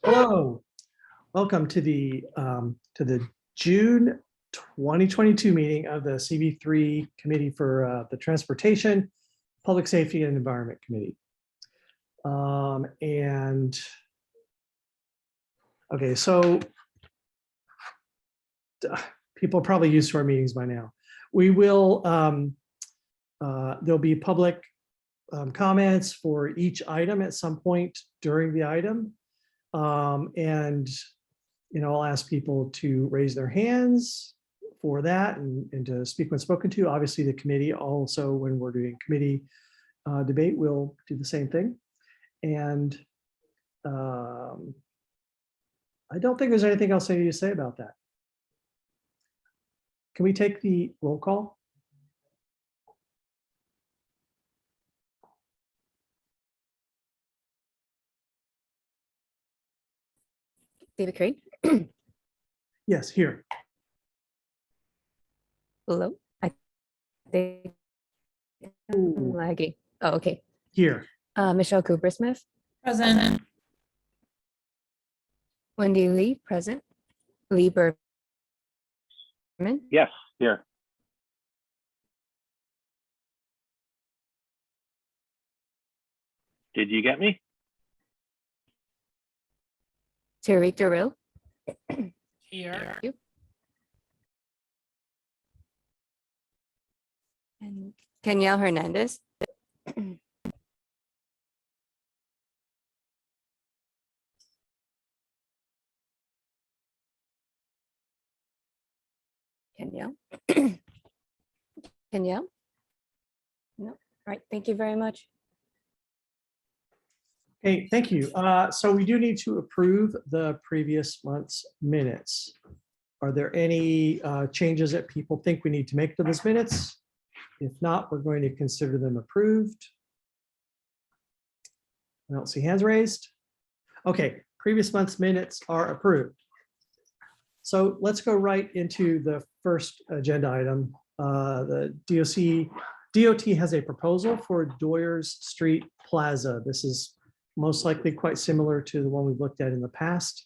Hello, welcome to the June 2022 meeting of the CB3 Committee for the Transportation, Public Safety and Environment Committee. Okay, so people are probably used to our meetings by now. We will, there'll be public comments for each item at some point during the item. I'll ask people to raise their hands for that and to speak when spoken to. Obviously, the committee also, when we're doing committee debate, will do the same thing. And I don't think there's anything else I need to say about that. Can we take the roll call? David Crane. Yes, here. Hello. I think I'm lagging. Oh, okay. Here. Michelle Cooper-Smith. Present. Wendy Lee, present. Lee Bergman. Yes, here. Did you get me? Terry Durrell. Here. And Kenyelle Hernandez. Kenyelle. Kenyelle? No. All right. Thank you very much. Okay, thank you. So we do need to approve the previous month's minutes. Are there any changes that people think we need to make to those minutes? If not, we're going to consider them approved. I don't see hands raised. Okay, previous month's minutes are approved. So let's go right into the first agenda item. The DOT has a proposal for Doyers Street Plaza. This is most likely quite similar to the one we've looked at in the past.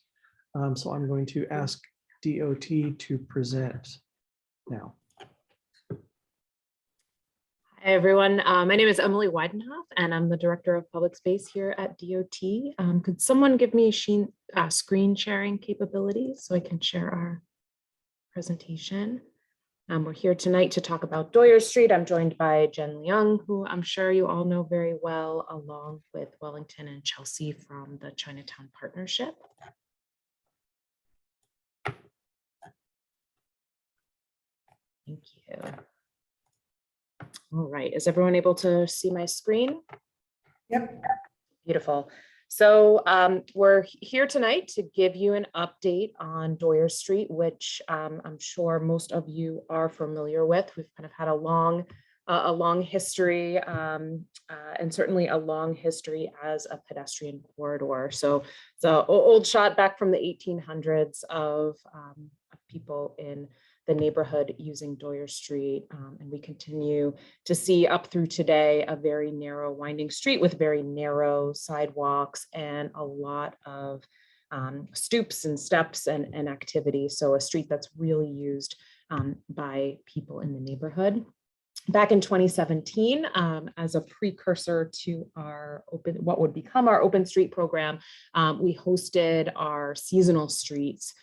So I'm going to ask DOT to present now. Hi, everyone. My name is Emily Weidenhoff, and I'm the Director of Public Space here at DOT. Could someone give me screen sharing capabilities so I can share our presentation? We're here tonight to talk about Doyers Street. I'm joined by Jen Leung, who I'm sure you all know very well, along with Wellington and Chelsea from the Chinatown Partnership. Thank you. All right, is everyone able to see my screen? Yep. Beautiful. So we're here tonight to give you an update on Doyers Street, which I'm sure most of you are familiar with. We've kind of had a long history and certainly a long history as a pedestrian corridor. So it's an old shot back from the 1800s of people in the neighborhood using Doyers Street, and we continue to see up through today a very narrow winding street with very narrow sidewalks and a lot of stoops and steps and activity. So a street that's really used by people in the neighborhood. Back in 2017, as a precursor to our what would become our Open Street program, we hosted our seasonal streets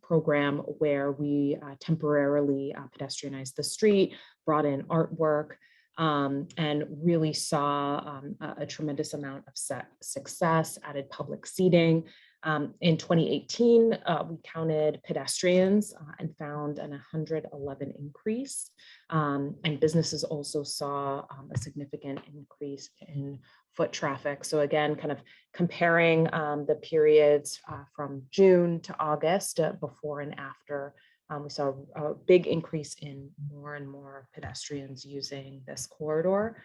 program where we temporarily pedestrianized the street, brought in artwork, and really saw a tremendous amount of success, added public seating. In 2018, we counted pedestrians and found an 111 increase. And businesses also saw a significant increase in foot traffic. So again, kind of comparing the periods from June to August, before and after, we saw a big increase in more and more pedestrians using this corridor.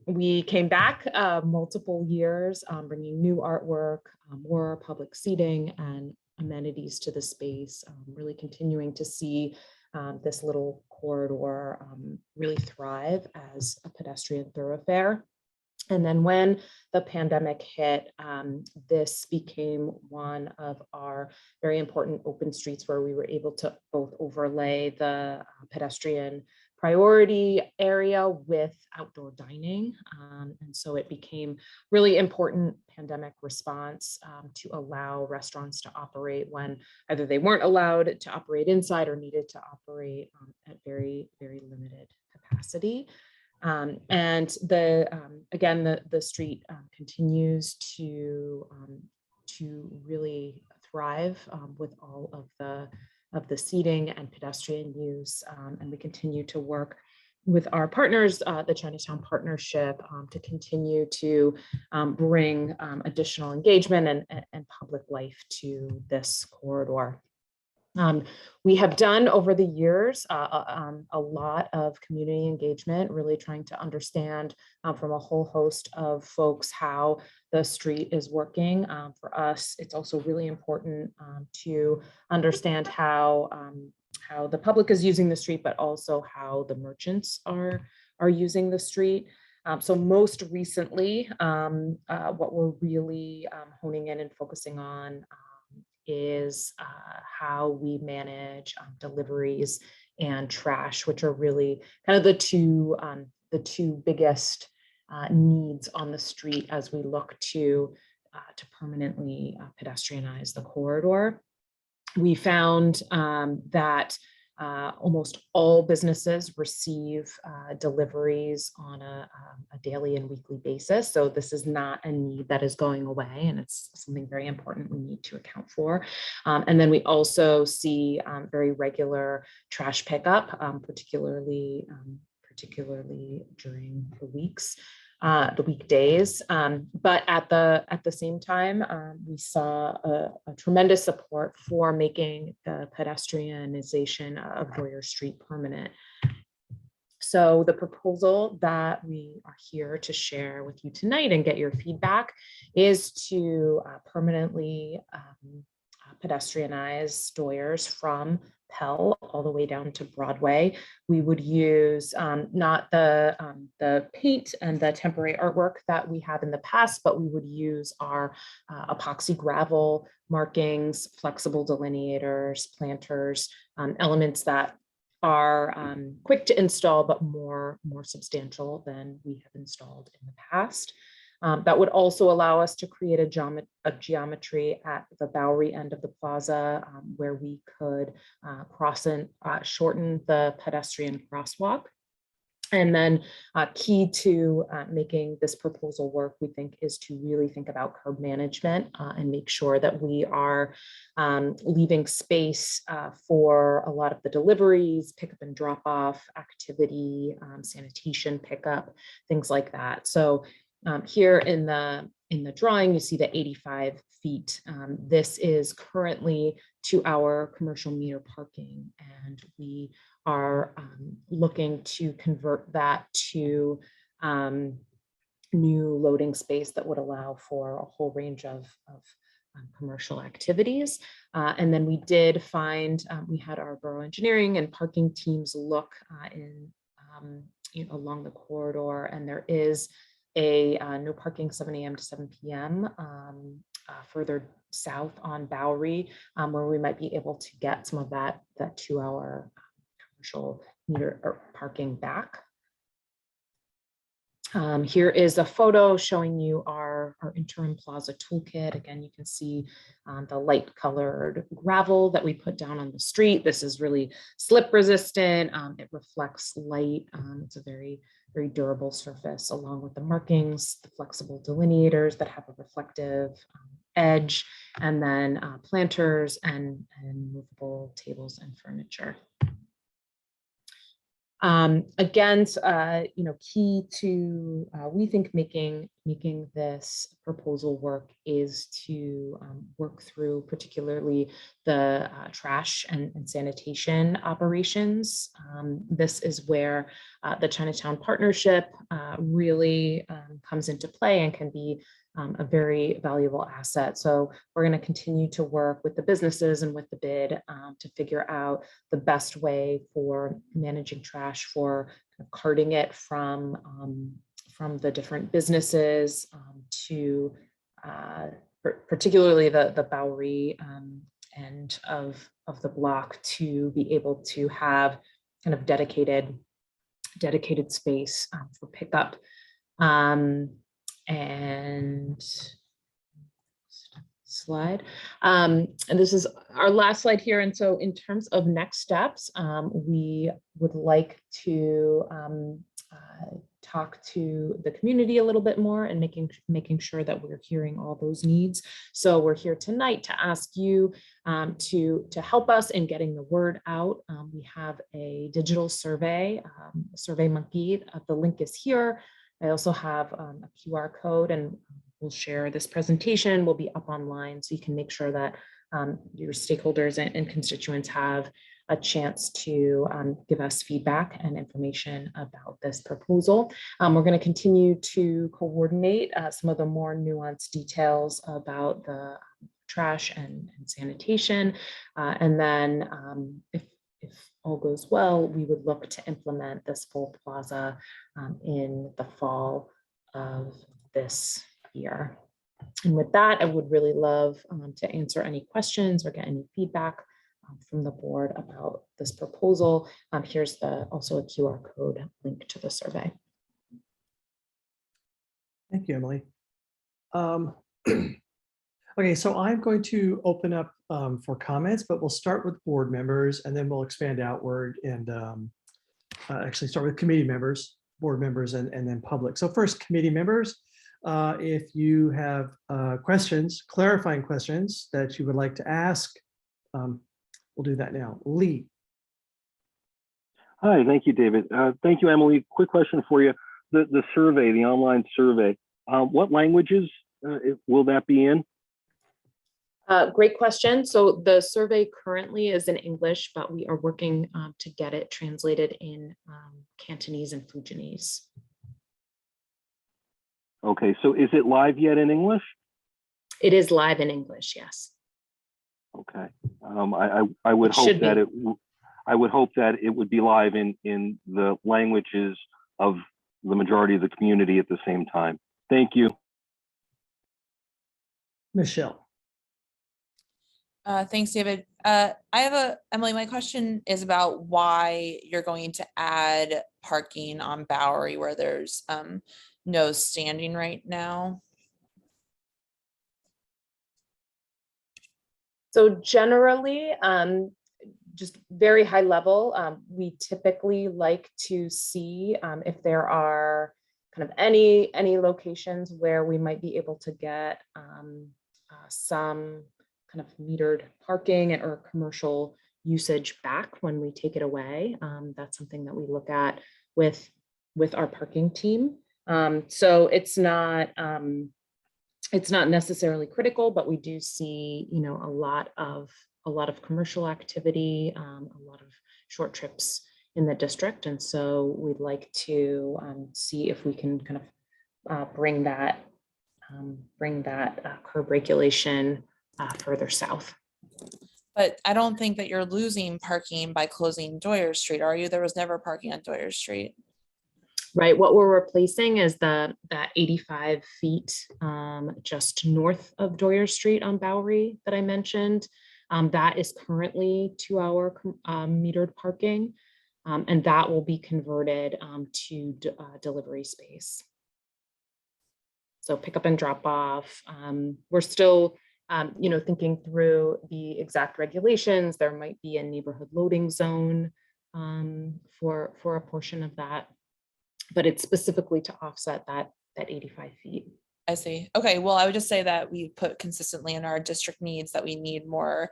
We came back multiple years, bringing new artwork, more public seating and amenities to the space, really continuing to see this little corridor really thrive as a pedestrian thoroughfare. And then when the pandemic hit, this became one of our very important open streets where we were able to both overlay the pedestrian priority area with outdoor dining. And so it became really important pandemic response to allow restaurants to operate when either they weren't allowed to operate inside or needed to operate at very, very limited capacity. And again, the street continues to really thrive with all of the seating and pedestrian use. And we continue to work with our partners, the Chinatown Partnership, to continue to bring additional engagement and public life to this corridor. We have done over the years a lot of community engagement, really trying to understand from a whole host of folks how the street is working. For us, it's also really important to understand how the public is using the street, but also how the merchants are using the street. So most recently, what we're really honing in and focusing on is how we manage deliveries and trash, which are really kind of the two biggest needs on the street as we look to permanently pedestrianize the corridor. We found that almost all businesses receive deliveries on a daily and weekly basis. So this is not a need that is going away, and it's something very important we need to account for. And then we also see very regular trash pickup, particularly during the weeks. The weekdays, but at the same time, we saw a tremendous support for making the pedestrianization of Doyers Street permanent. So the proposal that we are here to share with you tonight and get your feedback is to permanently pedestrianize Doyers from Pell all the way down to Broadway. We would use not the paint and the temporary artwork that we have in the past, but we would use our epoxy gravel markings, flexible delineators, planters, elements that are quick to install, but more substantial than we have installed in the past. That would also allow us to create a geometry at the Bowery end of the plaza where we could cross and shorten the pedestrian crosswalk. And then key to making this proposal work, we think, is to really think about curb management and make sure that we are leaving space for a lot of the deliveries, pickup and drop off activity, sanitation pickup, things like that. So here in the drawing, you see the 85 feet. This is currently 2-hour commercial meter parking, and we are looking to convert that to new loading space that would allow for a whole range of commercial activities. And then we did find, we had our borough engineering and parking teams look along the corridor, and there is a no parking 7 a.m. to 7 p.m. Further south on Bowery, where we might be able to get some of that 2-hour commercial meter or parking back. Here is a photo showing you our interim plaza toolkit. Again, you can see the light colored gravel that we put down on the street. This is really slip resistant. It reflects light. It's a very, very durable surface, along with the markings, the flexible delineators that have a reflective edge, and then planters and movable tables and furniture. Again, key to, we think making this proposal work is to work through particularly the trash and sanitation operations. This is where the Chinatown Partnership really comes into play and can be a very valuable asset. So we're going to continue to work with the businesses and with the bid to figure out the best way for managing trash, for carting it from from the different businesses to particularly the Bowery end of the block to be able to have kind of dedicated space for pickup. And slide. And this is our last slide here. And so in terms of next steps, we would like to talk to the community a little bit more and making sure that we're hearing all those needs. So we're here tonight to ask you to help us in getting the word out. We have a digital survey, SurveyMonkey. The link is here. I also have a QR code, and we'll share this presentation, will be up online, so you can make sure that your stakeholders and constituents have a chance to give us feedback and information about this proposal. We're going to continue to coordinate some of the more nuanced details about the trash and sanitation. And then if all goes well, we would look to implement this full plaza in the fall of this year. And with that, I would really love to answer any questions or get any feedback from the board about this proposal. Here's also a QR code link to the survey. Thank you, Emily. Okay, so I'm going to open up for comments, but we'll start with board members and then we'll expand outward and actually start with committee members, board members, and then public. So first, committee members, if you have questions, clarifying questions that you would like to ask, we'll do that now. Lee. Hi, thank you, David. Thank you, Emily. Quick question for you. The survey, the online survey, what languages will that be in? Great question. So the survey currently is in English, but we are working to get it translated in Cantonese and Fujianese. Okay, so is it live yet in English? It is live in English, yes. Okay, I would hope that I would hope that it would be live in the languages of the majority of the community at the same time. Thank you. Michelle. Thanks, David. Emily, my question is about why you're going to add parking on Bowery where there's no standing right now. So generally, just very high level, we typically like to see if there are kind of any locations where we might be able to get some kind of metered parking or commercial usage back when we take it away. That's something that we look at with our parking team. So it's not necessarily critical, but we do see, you know, a lot of commercial activity, a lot of short trips in the district, and so we'd like to see if we can kind of bring that curb regulation further south. But I don't think that you're losing parking by closing Doyers Street, are you? There was never parking on Doyers Street. Right, what we're replacing is that 85 feet just north of Doyers Street on Bowery that I mentioned. That is currently 2-hour metered parking, and that will be converted to delivery space. So pick up and drop off. We're still you know, thinking through the exact regulations. There might be a neighborhood loading zone for a portion of that, but it's specifically to offset that 85 feet. I see. Okay, well, I would just say that we put consistently in our district needs that we need more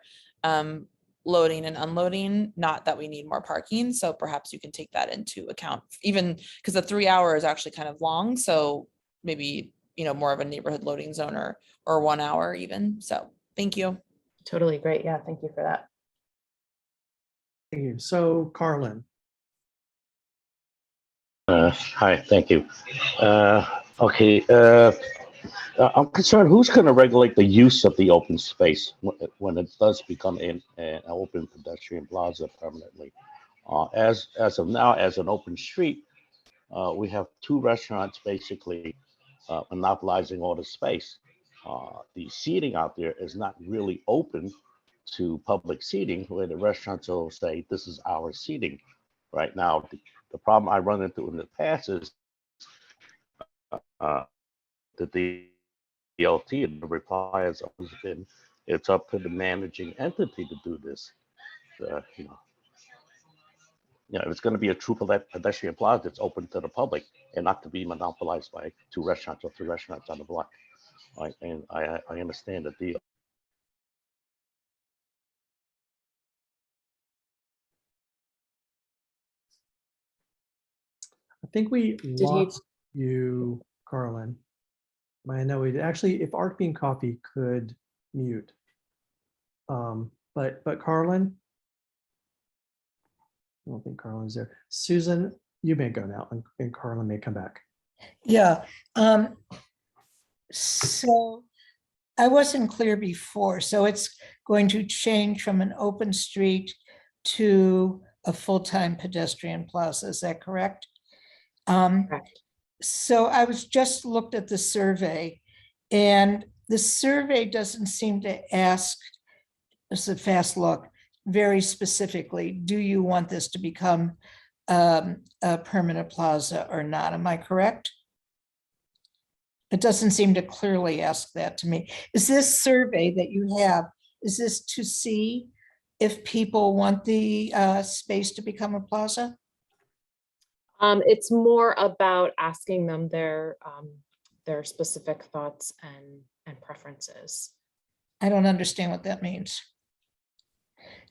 loading and unloading, not that we need more parking. So perhaps you can take that into account, even because the 3 hour is actually kind of long. So maybe, you know, more of a neighborhood loading zone or 1 hour even. So thank you. Totally great. Yeah, thank you for that. Thank you. So Carlin. Hi, thank you. Okay, I'm concerned who's going to regulate the use of the open space when it does become an open pedestrian plaza permanently. As of now, as an open street, we have two restaurants basically monopolizing all the space. The seating out there is not really open to public seating, where the restaurants will say, this is our seating. Right now, the problem I run into in the past is that the DLT, and the reply has always been, it's up to the managing entity to do this. If it's going to be a true pedestrian plaza, it's open to the public and not to be monopolized by two restaurants or three restaurants on the block. Right? And I understand the deal. I think we he- lost you, Carlin. I know we actually, if Art Bean Coffee could mute. But Carlin, I don't think Carlin's there. Susan, you may go now, and Carlin may come back. Yeah. So I wasn't clear before. So it's going to change from an open street to a full-time pedestrian plaza. Is that correct? Correct. So I was just looked at the survey, and the survey doesn't seem to ask, it's a fast look, very specifically, do you want this to become a permanent plaza or not? Am I correct? It doesn't seem to clearly ask that to me. Is this survey that you have, is this to see if people want the space to become a plaza? It's more about asking them their specific thoughts and preferences. I don't understand what that means.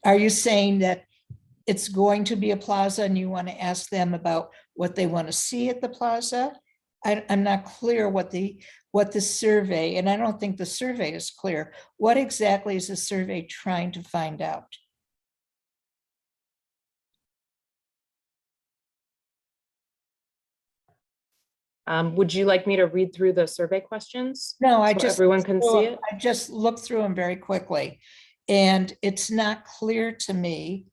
Are you saying that it's going to be a plaza and you want to ask them about what they want to see at the plaza? I'm not clear what the survey, and I don't think the survey is clear. What exactly is the survey trying to find out? Would you like me to read through the survey questions? No, So everyone can see it? I just looked through them very quickly, and it's not clear to me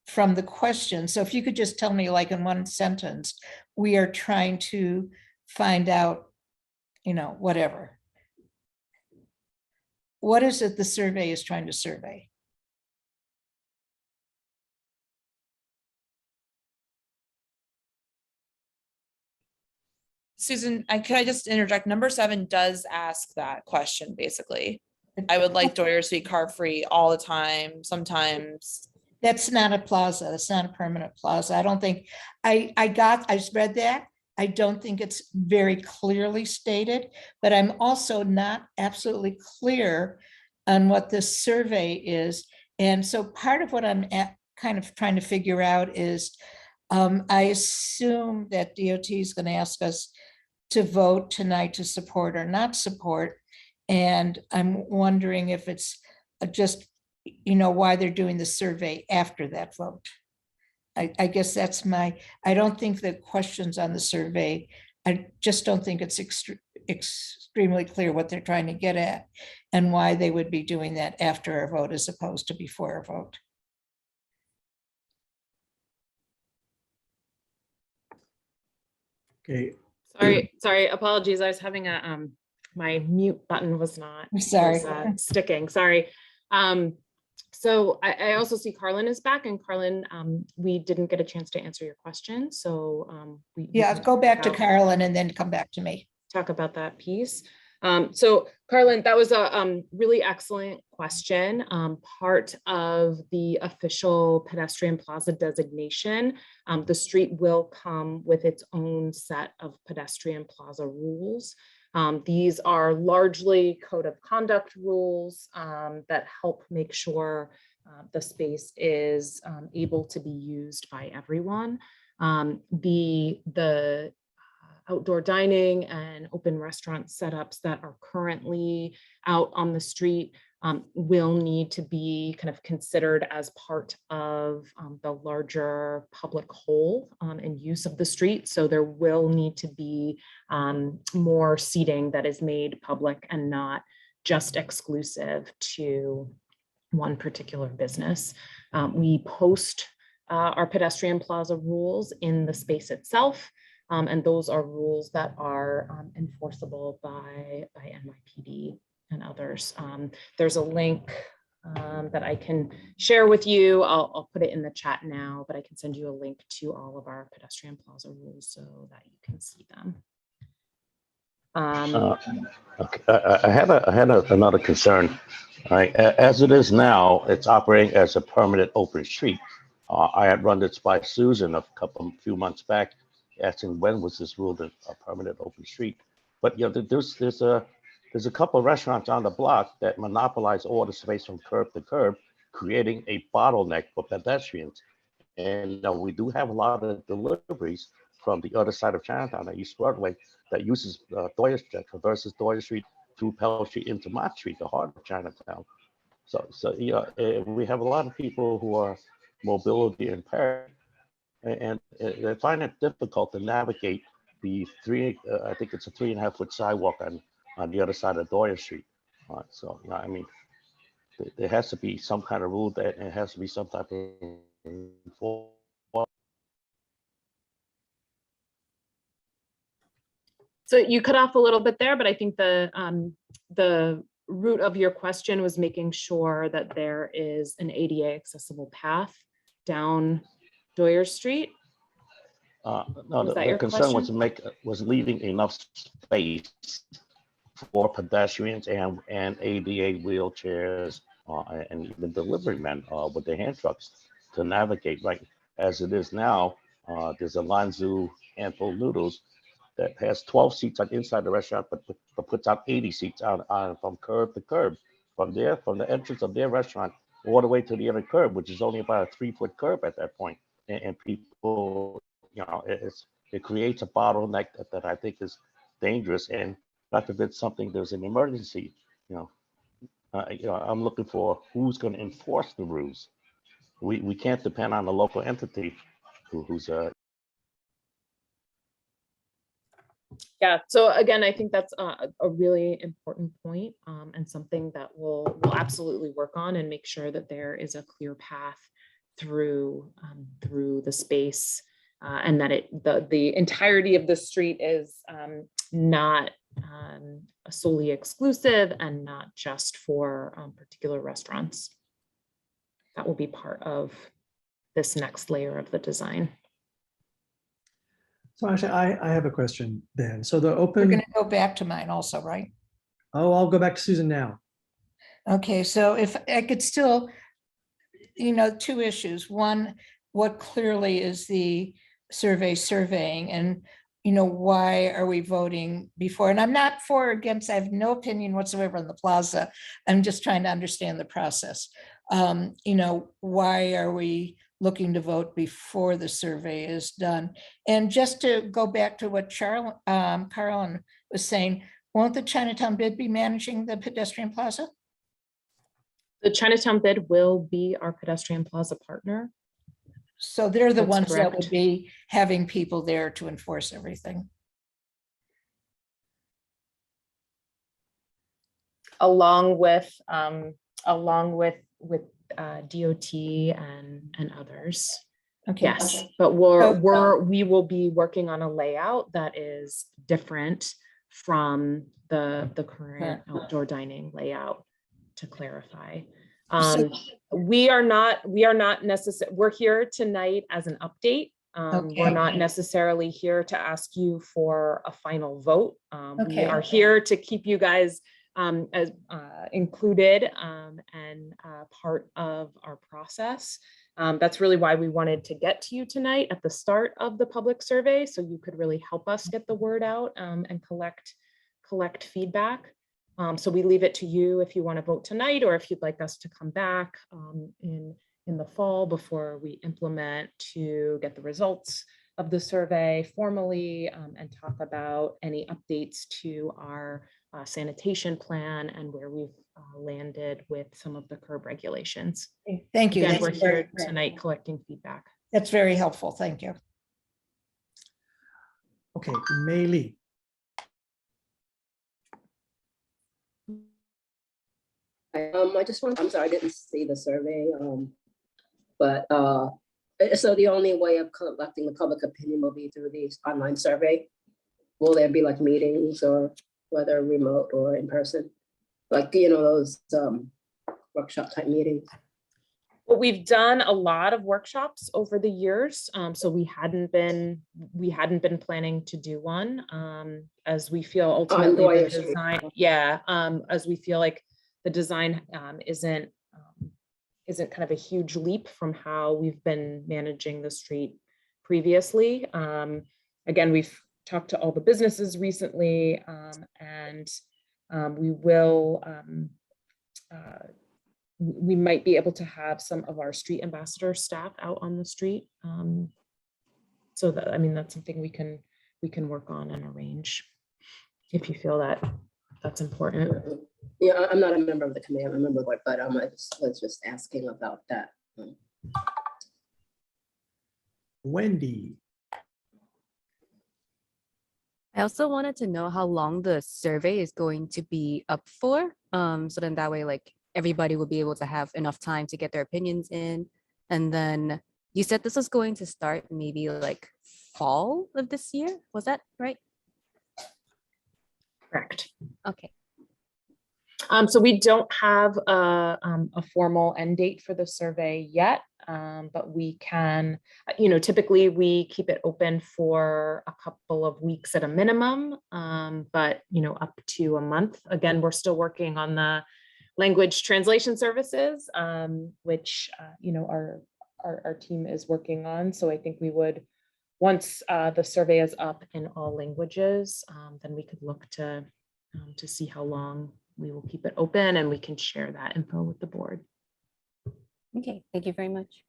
from the question. So if you could just tell me, like in one sentence, we are trying to find out, whatever. What is it the survey is trying to survey? Susan, could I just interject? Number 7 does ask that question, basically. I would like Doyers to be car free all the time, sometimes. That's not a plaza. That's not a permanent plaza. I don't think, I read that. I don't think it's very clearly stated, but I'm also not absolutely clear on what this survey is. And so part of what I'm kind of trying to figure out is, I assume that DOT is going to ask us to vote tonight to support or not support. And I'm wondering if it's just, why they're doing the survey after that vote. I guess that's I don't think the questions on the survey, I just don't think it's extremely clear what they're trying to get at and why they would be doing that after a vote as opposed to before a vote. Okay, Sorry, apologies. I was having my mute button was not I'm sorry. sticking. Sorry. So I also see Carlin is back, and Carlin, we didn't get a chance to answer your question. So we Yeah, can go back to talk Carolyn and then come back to me. talk about that piece. So Carlin, that was a really excellent question. Part of the official pedestrian plaza designation, the street will come with its own set of pedestrian plaza rules. These are largely code of conduct rules that help make sure the space is able to be used by everyone. The outdoor dining and open restaurant setups that are currently out on the street will need to be kind of considered as part of the larger public whole and use of the street. So there will need to be more seating that is made public and not just exclusive to one particular business. We post our pedestrian plaza rules in the space itself. And those are rules that are enforceable by NYPD and others. There's a link that I can share with you. I'll put it in the chat now, but I can send you a link to all of our pedestrian plaza rules so that you can see them. Okay. I had another concern. All right, as it is now, it's operating as a permanent open street. I had run this by Susan a few months back, asking when was this ruled a permanent open street. But you know, there's a couple of restaurants on the block that monopolize all the space from curb to curb, creating a bottleneck for pedestrians. And we do have a lot of deliveries from the other side of Chinatown, at East Broadway, that uses Doyers, that traverses Doyer Street through Pell Street into Mott Street, the heart of Chinatown. So we have a lot of people who are mobility impaired, and they find it difficult to navigate the I think it's a 3.5-foot sidewalk on the other side of Doyer Street. So I mean, there has to be some kind of rule that it has to be some type of enforcement. So you cut off a little bit there, but I think the root of your question was making sure that there is an ADA accessible path down Doyer Street. No, Was that the your concern was question? was leaving enough space for pedestrians and ADA wheelchairs and even delivery men with their hand trucks to navigate. Right as it is now, there's a Lanzu handful noodles that has 12 seats on inside the restaurant, but puts out 80 seats on from curb to curb, from the entrance of their restaurant all the way to the other curb, which is only about a 3-foot curb at that point. And people, it creates a bottleneck that I think is dangerous. And God forbid something, there's an emergency, I'm looking for who's going to enforce the rules. We can't depend on a local entity who's Yeah, so again, I think that's a really important point, and something that we'll absolutely work on and make sure that there is a clear path through the space, and that the entirety of the street is not solely exclusive and not just for particular restaurants. That will be part of this next layer of the design. So actually, I have a question then. So the We're open, going to go back to mine also, right? oh, I'll go back to Susan now. Okay, so if I could still, 2 issues. One, what clearly is the surveying and, why are we voting before? And I'm not for or against, I have no opinion whatsoever on the plaza. I'm just trying to understand the process. Why are we looking to vote before the survey is done? And just to go back to what Carolyn was saying, won't the Chinatown bid be managing the pedestrian plaza? The Chinatown bid will be our pedestrian plaza partner. So they're the That's ones that correct. would be having people there to enforce everything. Along with DOT and others. Okay. Yes, but we will be working on a layout that is different from the current outdoor dining layout, to clarify. We are not necessarily, we're here tonight as an update. We're not necessarily here to ask you for a final vote. We are here to keep you guys as included and part of our process. That's really why we wanted to get to you tonight at the start of the public survey, so you could really help us get the word out and collect feedback. So we leave it to you if you want to vote tonight, or if you'd like us to come back in the fall before we implement, to get the results of the survey formally and talk about any updates to our sanitation plan and where we've landed with some of the curb regulations. Thank you. Again, we're here tonight collecting feedback. That's very helpful. Thank you. Okay, Mei Li. I just want, I'm sorry, I didn't see the survey, but So the only way of collecting the public opinion will be through these online survey? Will there be like meetings, or whether remote or in person? Like, those workshop type meetings? Well, we've done a lot of workshops over the years, so we hadn't been planning to do one, as we feel ultimately the Doyers Street. design, yeah, as we feel like the design isn't kind of a huge leap from how we've been managing the street previously. Again, we've talked to all the businesses recently, and we will. We might be able to have some of our street ambassador staff out on the street. So that, I mean, that's something we can work on and arrange if you feel that that's important. Yeah, I'm not a member of the committee, I'm a member of it, but I was just asking about that. Wendy. I also wanted to know how long the survey is going to be up for. So then that way, like, everybody will be able to have enough time to get their opinions in. And then you said this was going to start maybe like fall of this year. Was that right? Correct. Okay. So we don't have a formal end date for the survey yet, but we can, typically we keep it open for a couple of weeks at a minimum, but, up to a month. Again, we're still working on the language translation services, which, our team is working on. So I think we would, once the survey is up in all languages, then we could look to see how long we will keep it open, and we can share that info with the board. Okay, thank you very much.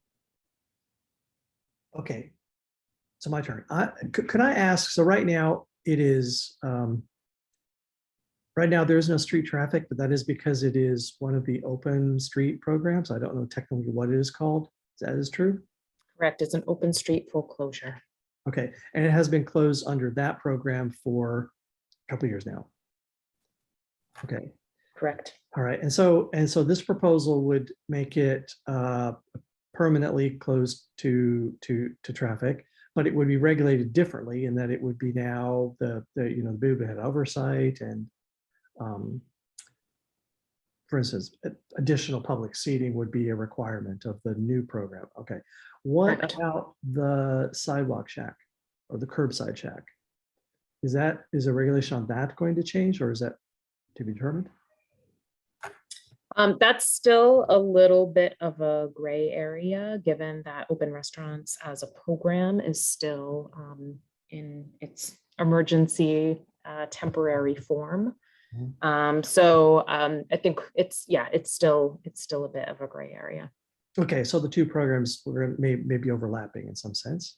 Okay, so my turn. Could I ask, so right now it is, right now there is no street traffic, but that is because it is one of the open street programs. I don't know technically what it is called. That is true? Correct, it's an open street full closure. Okay, and it has been closed under that program for a couple of years now. Okay. Correct. All right, and so this proposal would make it permanently closed to traffic, but it would be regulated differently in that it would be now the BOOB had oversight, and for instance, additional public seating would be a requirement of the new program. Okay, what Correct. about the sidewalk shack or the curbside shack? Is a regulation on that going to change, or is that to be determined? That's still a little bit of a gray area, given that open restaurants as a program is still in its emergency temporary form. So I think it's still a bit of a gray area. Okay, so the two programs may be overlapping in some sense.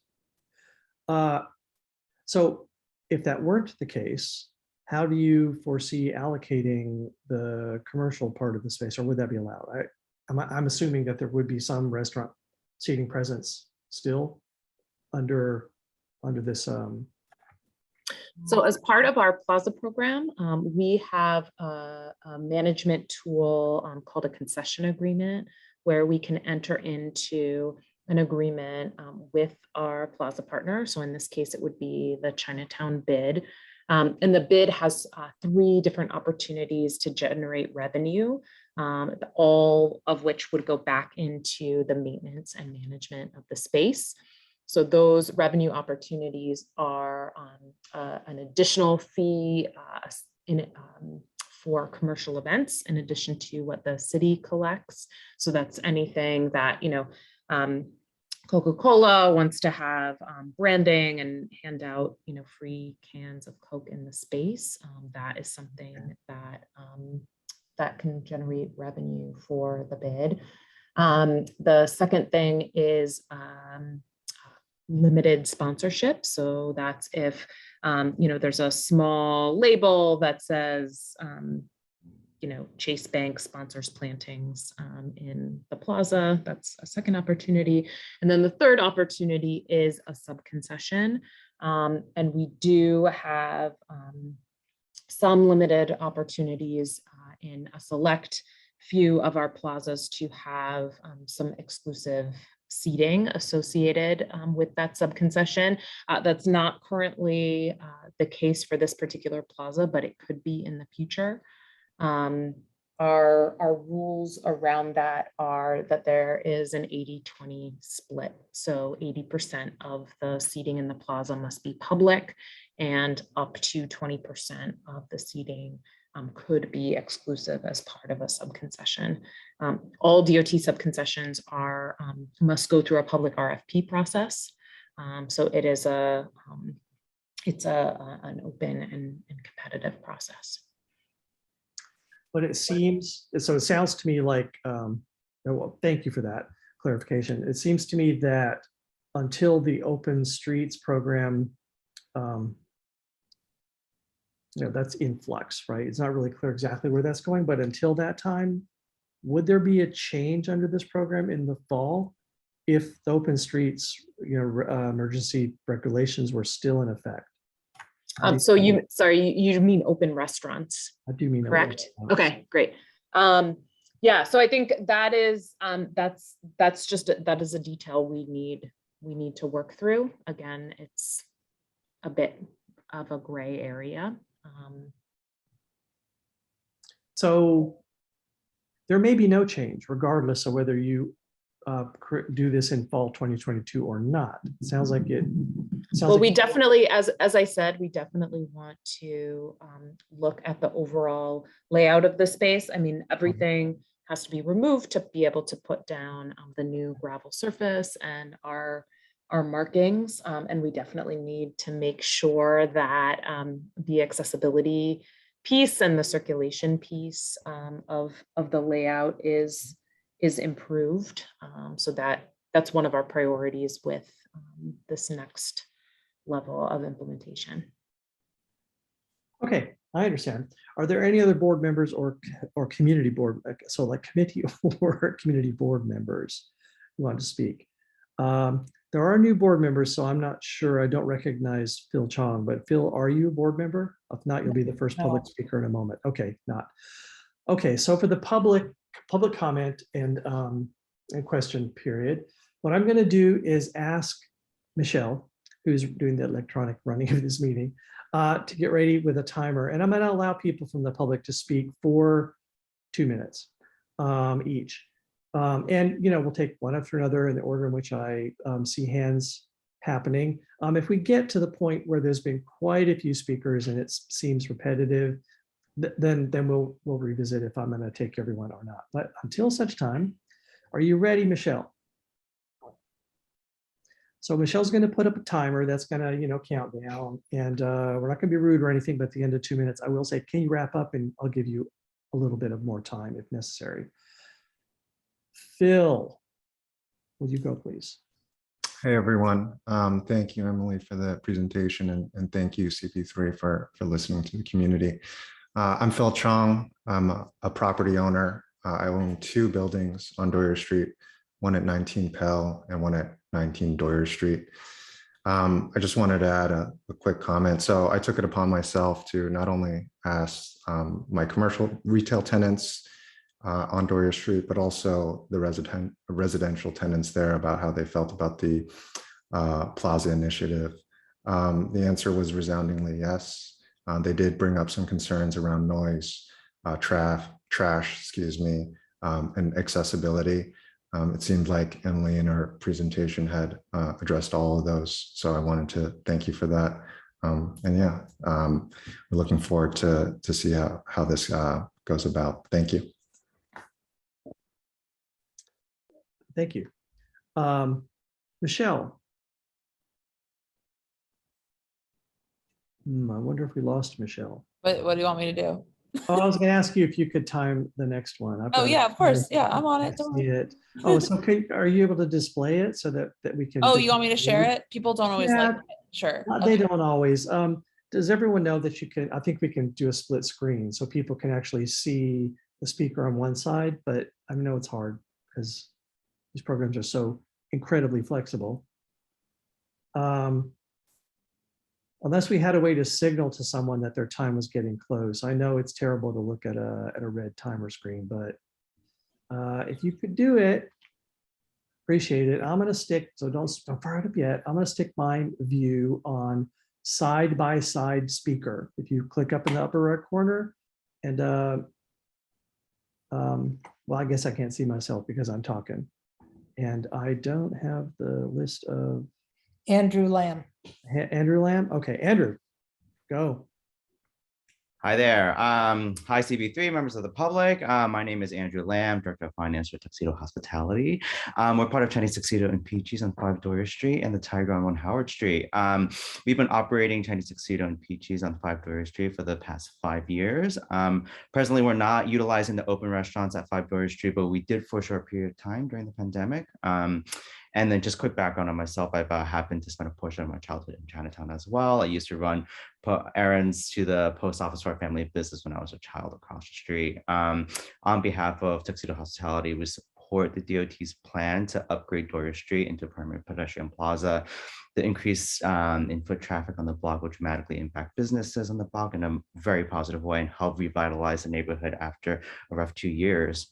So if that weren't the case, how do you foresee allocating the commercial part of the space, or would that be allowed? I'm assuming that there would be some restaurant seating presence still under this. So as part of our Plaza program, we have a management tool called a concession agreement, where we can enter into an agreement with our Plaza partner. So in this case, it would be the Chinatown bid. And the bid has 3 different opportunities to generate revenue, all of which would go back into the maintenance and management of the space. So those revenue opportunities are an additional fee for commercial events, in addition to what the city collects. So that's anything that, Coca-Cola wants to have branding and hand out, free cans of Coke in the space. That is something that can generate revenue for the bid. The second thing is limited sponsorship. So that's if, there's a small label that says, Chase Bank sponsors plantings in the Plaza. That's a second opportunity. And then the third opportunity is a sub-concession. And we do have some limited opportunities in a select few of our plazas to have some exclusive seating associated with that subconcession. That's not currently the case for this particular plaza, but it could be in the future. Our rules around that are that there is an 80-20 split. So 80% of the seating in the plaza must be public, and up to 20% of the seating could be exclusive as part of a subconcession. All DOT subconcessions must go through a public RFP process. So it is an open and competitive process. But it seems, so it sounds to me like, well, thank you for that clarification. It seems to me that until the open streets program, that's in flux, right? It's not really clear exactly where that's going, but until that time, would there be a change under this program in the fall if the open streets, emergency regulations were still in effect? So you mean open restaurants? I do mean correct? open restaurants. Okay, great. Yeah, so I think that is that is a detail we need to work through. Again, it's a bit of a gray area. So there may be no change regardless of whether you do this in fall 2022 or not. It sounds like it. Well, we definitely, as I said, we definitely want to look at the overall layout of the space. I mean, everything has to be removed to be able to put down the new gravel surface and our markings. And we definitely need to make sure that the accessibility piece and the circulation piece of the layout is improved. So that's one of our priorities with this next level of implementation. Okay, I understand. Are there any other board members or community board, so like committee or community board members who want to speak? There are new board members, so I'm not sure. I don't recognize Phil Chong, but Phil, are you a board member? If not, you'll be the first public speaker in a moment. Okay, not. Okay, so for the public comment and question period, what I'm going to do is ask Michelle, who's doing the electronic running of this meeting, to get ready with a timer. And I'm going to allow people from the public to speak for 2 minutes each. And, we'll take one after another in the order in which I see hands happening. If we get to the point where there's been quite a few speakers and it seems repetitive, then we'll revisit if I'm going to take everyone or not. But until such time, are you ready, Michelle? So Michelle's going to put up a timer that's going to, count down, and we're not going to be rude or anything, but at the end of 2 minutes, I will say, can you wrap up? And I'll give you a little bit of more time if necessary. Phil, will you go, please? Hey, everyone. Thank you, Emily, for the presentation, and thank you, CP3, for listening to the community. I'm Phil Chong. I'm a property owner. I own 2 buildings on Doyers Street, one at 19 Pell and one at 19 Doyers Street. I just wanted to add a quick comment. So I took it upon myself to not only ask my commercial retail tenants on Doyers Street, but also the residential tenants there about how they felt about the Plaza initiative. The answer was resoundingly yes. They did bring up some concerns around noise, trash, and accessibility. It seemed like Emily in her presentation had addressed all of those. So I wanted to thank you for that. We're looking forward to see how this goes about. Thank you. Thank you. Michelle. I wonder if we lost Michelle. What do you want me to do? Oh, I was going to ask you if you could time the next one. Oh yeah, of course. Yeah, I'm on it. Don't worry. Oh, so are you able to display it so that we can? Oh, you want me to share it? People don't always like it. Sure. They don't always. Does everyone know that you can? I think we can do a split screen so people can actually see the speaker on one side, but I know it's hard because these programs are so incredibly flexible. Unless we had a way to signal to someone that their time was getting close. I know it's terrible to look at a red timer screen, but if you could do it, Appreciate it. I'm gonna stick, so don't fire it up yet. I'm gonna stick my view on side-by-side speaker. If you click up in the upper right corner and well, I guess I can't see myself because I'm talking. And I don't have the list of Andrew Lamb. Andrew Lamb. Okay, Andrew, go. Hi there. Hi, CB3 members of the public. My name is Andrew Lamb, Director of Finance for Tuxedo Hospitality. We're part of Chinese Tuxedo and Peaches on 5 Doyers Street and the Tiger on 1 Howard Street. We've been operating Chinese Tuxedo and Peaches on 5 Doyers Street for the past 5 years. Presently, we're not utilizing the open restaurants at 5 Doyers Street, but we did for a short period of time during the pandemic. And then just quick background on myself, I've happened to spend a portion of my childhood in Chinatown as well. I used to run errands to the post office for our family business when I was a child across the street. On behalf of Tuxedo Hospitality, we support the DOT's plan to upgrade Doyer Street into a permanent pedestrian plaza. The increase in foot traffic on the block will dramatically impact businesses on the block in a very positive way and help revitalize the neighborhood after a rough 2 years.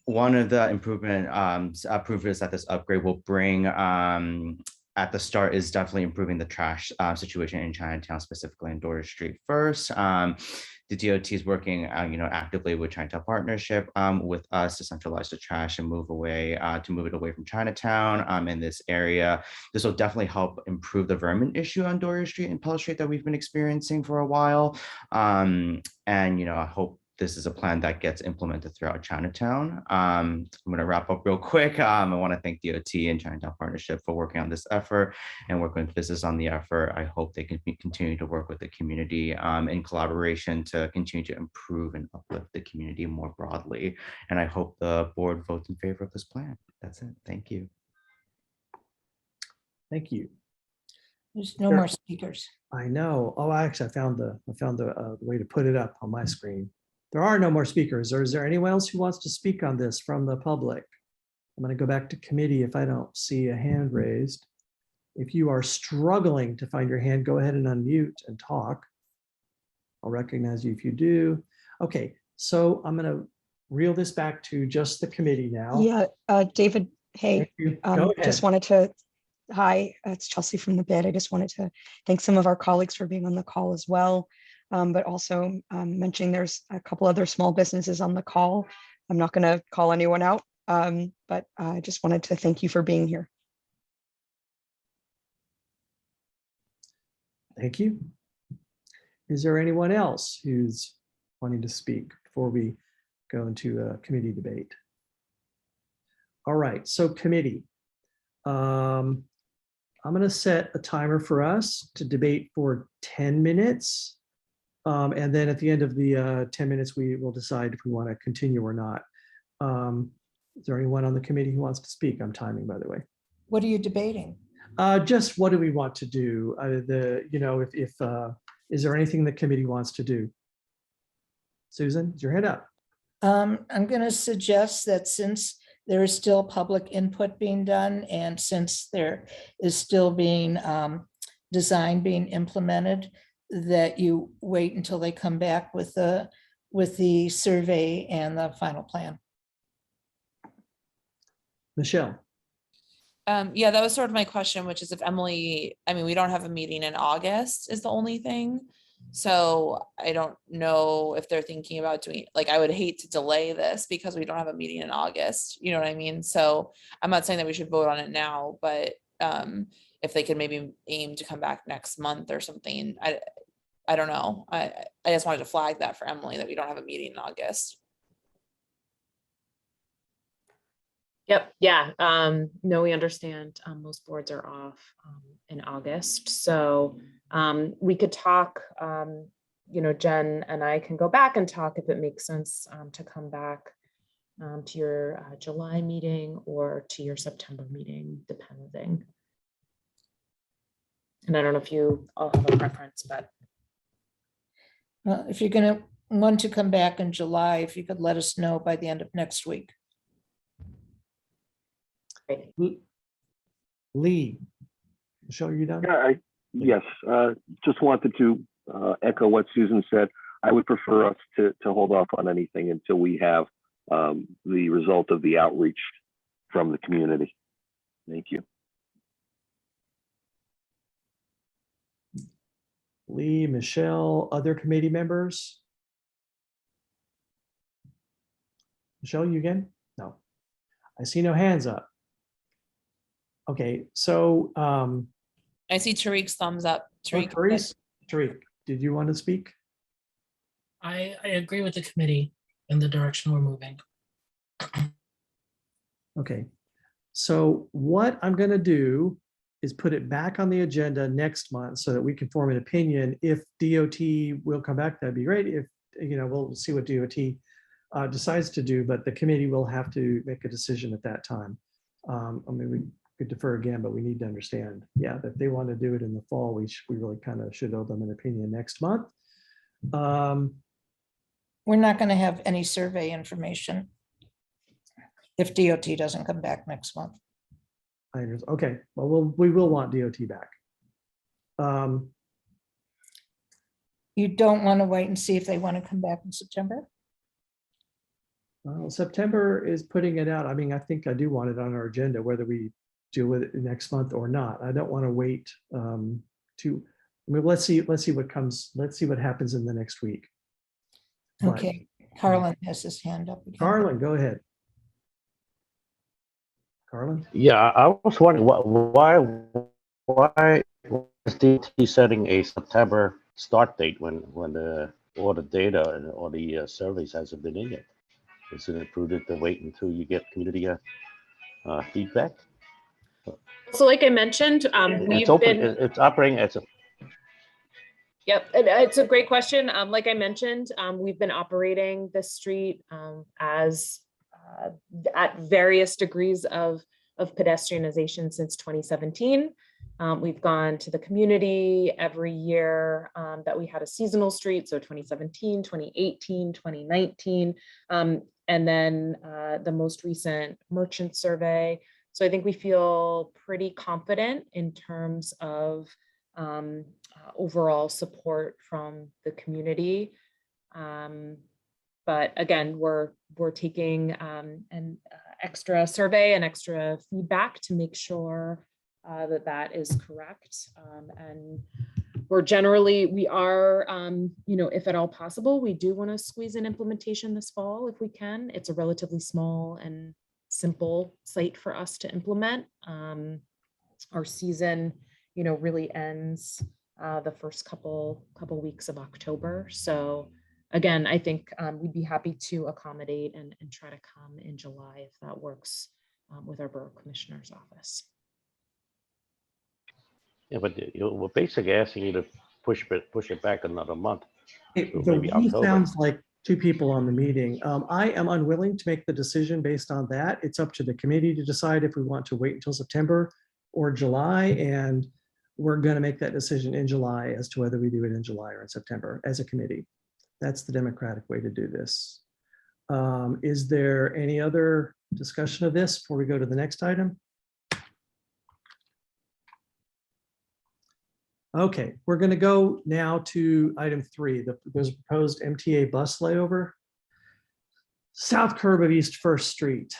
One of the improvements that this upgrade will bring at the start is definitely improving the trash situation in Chinatown, specifically in Doyer Street first. The DOT is working actively with Chinatown Partnership with us to centralize the trash and move it away from Chinatown in this area. This will definitely help improve the vermin issue on Doyer Street and Pell Street that we've been experiencing for a while. And I hope this is a plan that gets implemented throughout Chinatown. I'm going to wrap up real quick. I want to thank DOT and Chinatown Partnership for working on this effort and working with business on the effort. I hope they can continue to work with the community in collaboration to continue to improve and uplift the community more broadly. And I hope the board votes in favor of this plan. That's it. Thank you. Thank you. There's no more speakers. I know. Oh, actually, I found the way to put it up on my screen. There are no more speakers. Or is there anyone else who wants to speak on this from the public? I'm going to go back to committee if I don't see a hand raised. If you are struggling to find your hand, go ahead and unmute and talk. I'll recognize you if you do. Okay, so I'm going to reel this back to just the committee now. Yeah, David, hey, Go ahead. just wanted to, hi, it's Chelsea from the bid. I just wanted to thank some of our colleagues for being on the call as well. But also mentioning there's a couple other small businesses on the call. I'm not going to call anyone out, but I just wanted to thank you for being here. Thank you. Is there anyone else who's wanting to speak before we go into a committee debate? All right, so committee. I'm going to set a timer for us to debate for 10 minutes. And then at the end of the 10 minutes, we will decide if we want to continue or not. Is there anyone on the committee who wants to speak? I'm timing, by the way. What are you debating? Just what do we want to do? Is there anything the committee wants to do? Susan, is your hand up? I'm going to suggest that since there is still public input being done and since there is still being design being implemented, that you wait until they come back with the survey and the final plan. Michelle. Yeah, that was sort of my question, which is if Emily, I mean, we don't have a meeting in August is the only thing. So I don't know if they're thinking about doing, like, I would hate to delay this because we don't have a meeting in August, you know what I mean? So I'm not saying that we should vote on it now, but if they could maybe aim to come back next month or something, I don't know. I just wanted to flag that for Emily that we don't have a meeting in August. Yep. Yeah. No, we understand most boards are off in August. So we could talk, Jen and I can go back and talk if it makes sense to come back to your July meeting or to your September meeting, depending. And I don't know if you all have a preference, but. If you're going to want to come back in July, if you could let us know by the end of next week. Lee, Michelle, are you done? Yeah, yes. Just wanted to echo what Susan said. I would prefer us to hold off on anything until we have the result of the outreach from the community. Thank you. Lee, Michelle, other committee members? Michelle, you again? No. I see no hands up. Okay, so I see Tariq's thumbs up. Tariq, Tariq, did you want to speak? I agree with the committee in the direction we're moving. Okay, so what I'm going to do is put it back on the agenda next month so that we can form an opinion. If DOT will come back, that'd be great. If, we'll see what DOT decides to do, but the committee will have to make a decision at that time. I mean, we could defer again, but we need to understand, yeah, that they want to do it in the fall, we really kind of should owe them an opinion next month. We're not going to have any survey information if DOT doesn't come back next month. Okay, well, we will want DOT back. You don't want to wait and see if they want to come back in September? Well, September is putting it out. I mean, I think I do want it on our agenda, whether we deal with it next month or not. I don't want to wait let's see what comes. Let's see what happens in the next week. Okay, Carlin has his hand up again. Carlin, go ahead. Carlin? Yeah, I was wondering why is DT setting a September start date when all the data and all the surveys hasn't been in yet? Isn't it prudent to wait until you get community feedback? So like I mentioned, It's open. It's operating as a. Yep, it's a great question. Like I mentioned, we've been operating this street as at various degrees of pedestrianization since 2017. We've gone to the community every year that we had a seasonal street, so 2017, 2018, 2019, and then the most recent merchant survey. So I think we feel pretty confident in terms of overall support from the community. But again, we're taking an extra survey and extra feedback to make sure that is correct. And we are, if at all possible, we do want to squeeze in implementation this fall if we can. It's a relatively small and simple site for us to implement. Our season, really ends the first couple weeks of October. So again, I think we'd be happy to accommodate and try to come in July if that works with our borough commissioner's office. Yeah, but we're basically asking you to push it back another month. So The maybe we October. sounds like two people on the meeting. I am unwilling to make the decision based on that. It's up to the committee to decide if we want to wait until September or July, and we're going to make that decision in July as to whether we do it in July or in September as a committee. That's the democratic way to do this. Is there any other discussion of this before we go to the next item? Okay, we're going to go now to item 3. There's a proposed MTA bus layover. South curb of East First Street.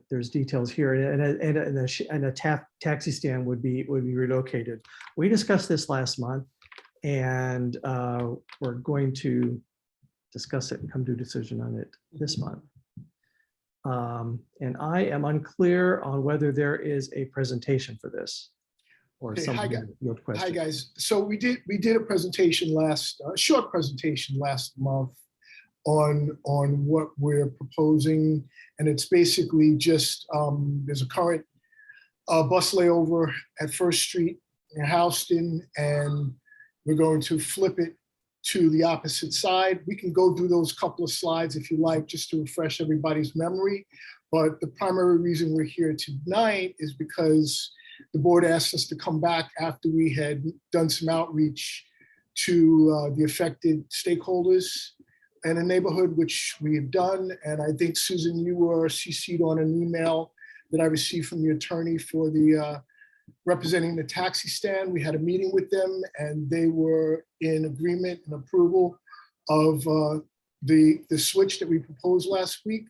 There's details here, and a taxi stand would be relocated. We discussed this last month, and we're going to discuss it and come to a decision on it this month. And I am unclear on whether there is a presentation for this or Okay, something. Hi guys. So we did a presentation short presentation last month on what we're proposing, and it's basically just there's a current bus layover at First Street in Houston, and we're going to flip it to the opposite side. We can go through those couple of slides if you like, just to refresh everybody's memory. But the primary reason we're here tonight is because the board asked us to come back after we had done some outreach to the affected stakeholders in a neighborhood, which we have done. And I think, Susan, you were CC'd on an email that I received from the attorney for the representing the taxi stand. We had a meeting with them, and they were in agreement and approval of the switch that we proposed last week.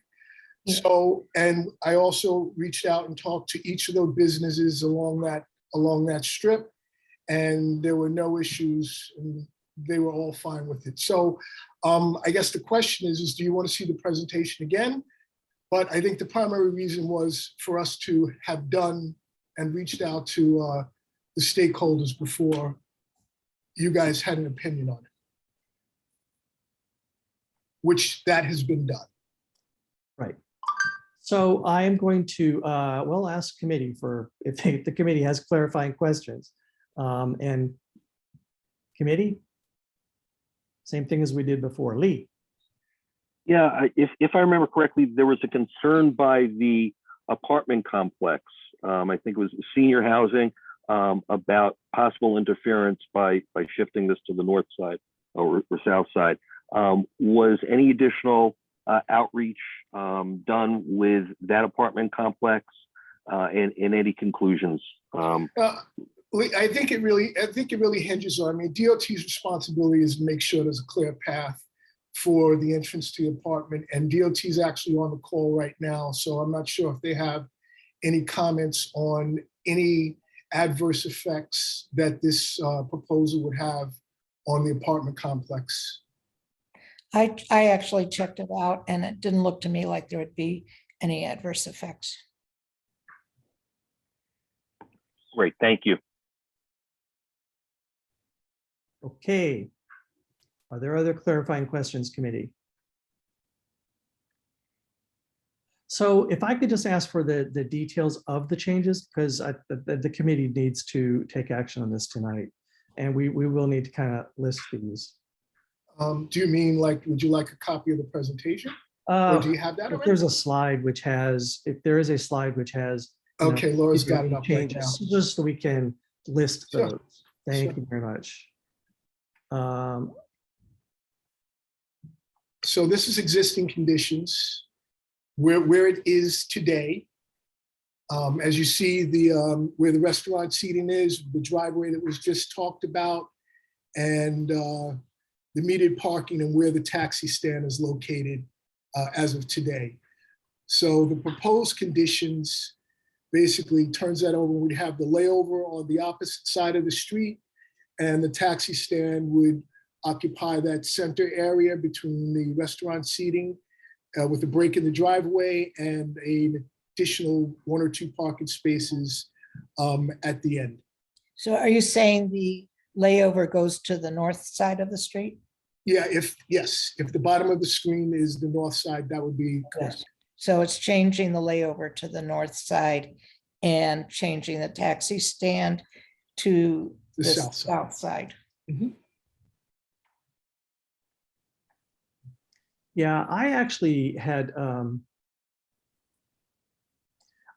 Yeah. So, and I also reached out and talked to each of those businesses along that strip, and there were no issues, and they were all fine with it. So I guess the question is do you want to see the presentation again? But I think the primary reason was for us to have done and reached out to the stakeholders before you guys had an opinion on it, which that has been done. Right. So I am going to, well, ask committee for, if the committee has clarifying questions. And committee, same thing as we did before. Lee. Yeah, if I remember correctly, there was a concern by the apartment complex. I think it was senior housing about possible interference by shifting this to the north side or south side. Was any additional outreach done with that apartment complex and any conclusions? I think it really hinges on, I mean, DOT's responsibility is to make sure there's a clear path for the entrance to the apartment, and DOT is actually on the call right now. So I'm not sure if they have any comments on any adverse effects that this proposal would have on the apartment complex. I actually checked it out and it didn't look to me like there would be any adverse effects. Great, thank you. Okay. Are there other clarifying questions, committee? So if I could just ask for the details of the changes, because the committee needs to take action on this tonight. And we will need to kind of list these. Do you mean like, would you like a copy of the presentation? Or do you have that If already? there's a slide which has, if there is a slide which has. you know, Okay, Laura's got it up right now. changes, just so we can list Sure, those. Thank sure. you very much. So this is existing conditions where it is today. As you see, where the restaurant seating is, the driveway that was just talked about, and the metered parking and where the taxi stand is located as of today. So the proposed conditions basically turns that over. We'd have the layover on the opposite side of the street, and the taxi stand would occupy that center area between the restaurant seating with a break in the driveway and an additional 1 or 2 parking spaces at the end. So are you saying the layover goes to the north side of the street? Yeah, if the bottom of the screen is the north side, that would be correct. Yes. So it's changing the layover to the north side and changing the taxi stand to the south side. Mm-hmm. Yeah, I actually had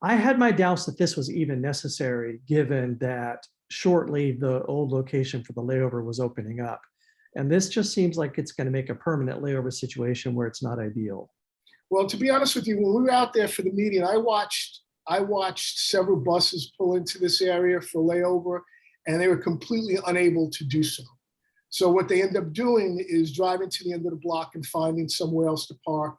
my doubts that this was even necessary, given that shortly the old location for the layover was opening up. And this just seems like it's going to make a permanent layover situation where it's not ideal. Well, to be honest with you, when we were out there for the meeting, I watched several buses pull into this area for layover, and they were completely unable to do so. So what they end up doing is driving to the end of the block and finding somewhere else to park.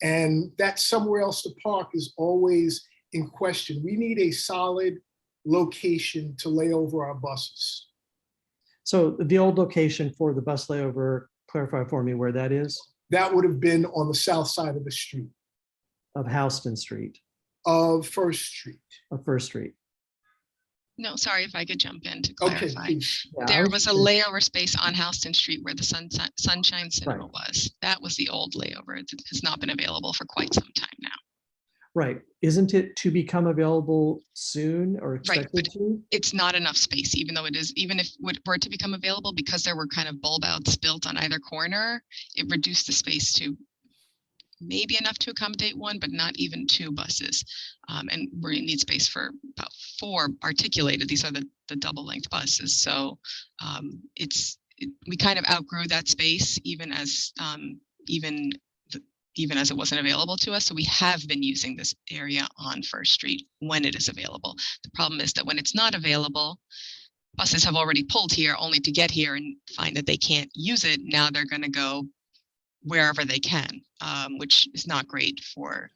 And that somewhere else to park is always in question. We need a solid location to lay over our buses. So the old location for the bus layover, clarify for me where that is? That would have been on the south side of the street. Of Houston Street. Of First Street. Of First Street. No, sorry, if I could jump in to Okay, clarify. please. Yeah, There was a layover space on Houston Street where the Sunshine Cinema Right. was. That was the old layover. It has not been available for quite some time now. Right. Isn't it to become available soon or expected but to? It's not enough space, even though it is, even if it were to become available, because there were kind of bulb outs built on either corner, it reduced the space to maybe enough to accommodate 1, but not even 2 buses. And we need space for about 4 articulated. These are the double length buses. So we kind of outgrew that space even as it wasn't available to us. So we have been using this area on First Street when it is available. The problem is that when it's not available, buses have already pulled here only to get here and find that they can't use it. Now they're going to go wherever they can, which is not great for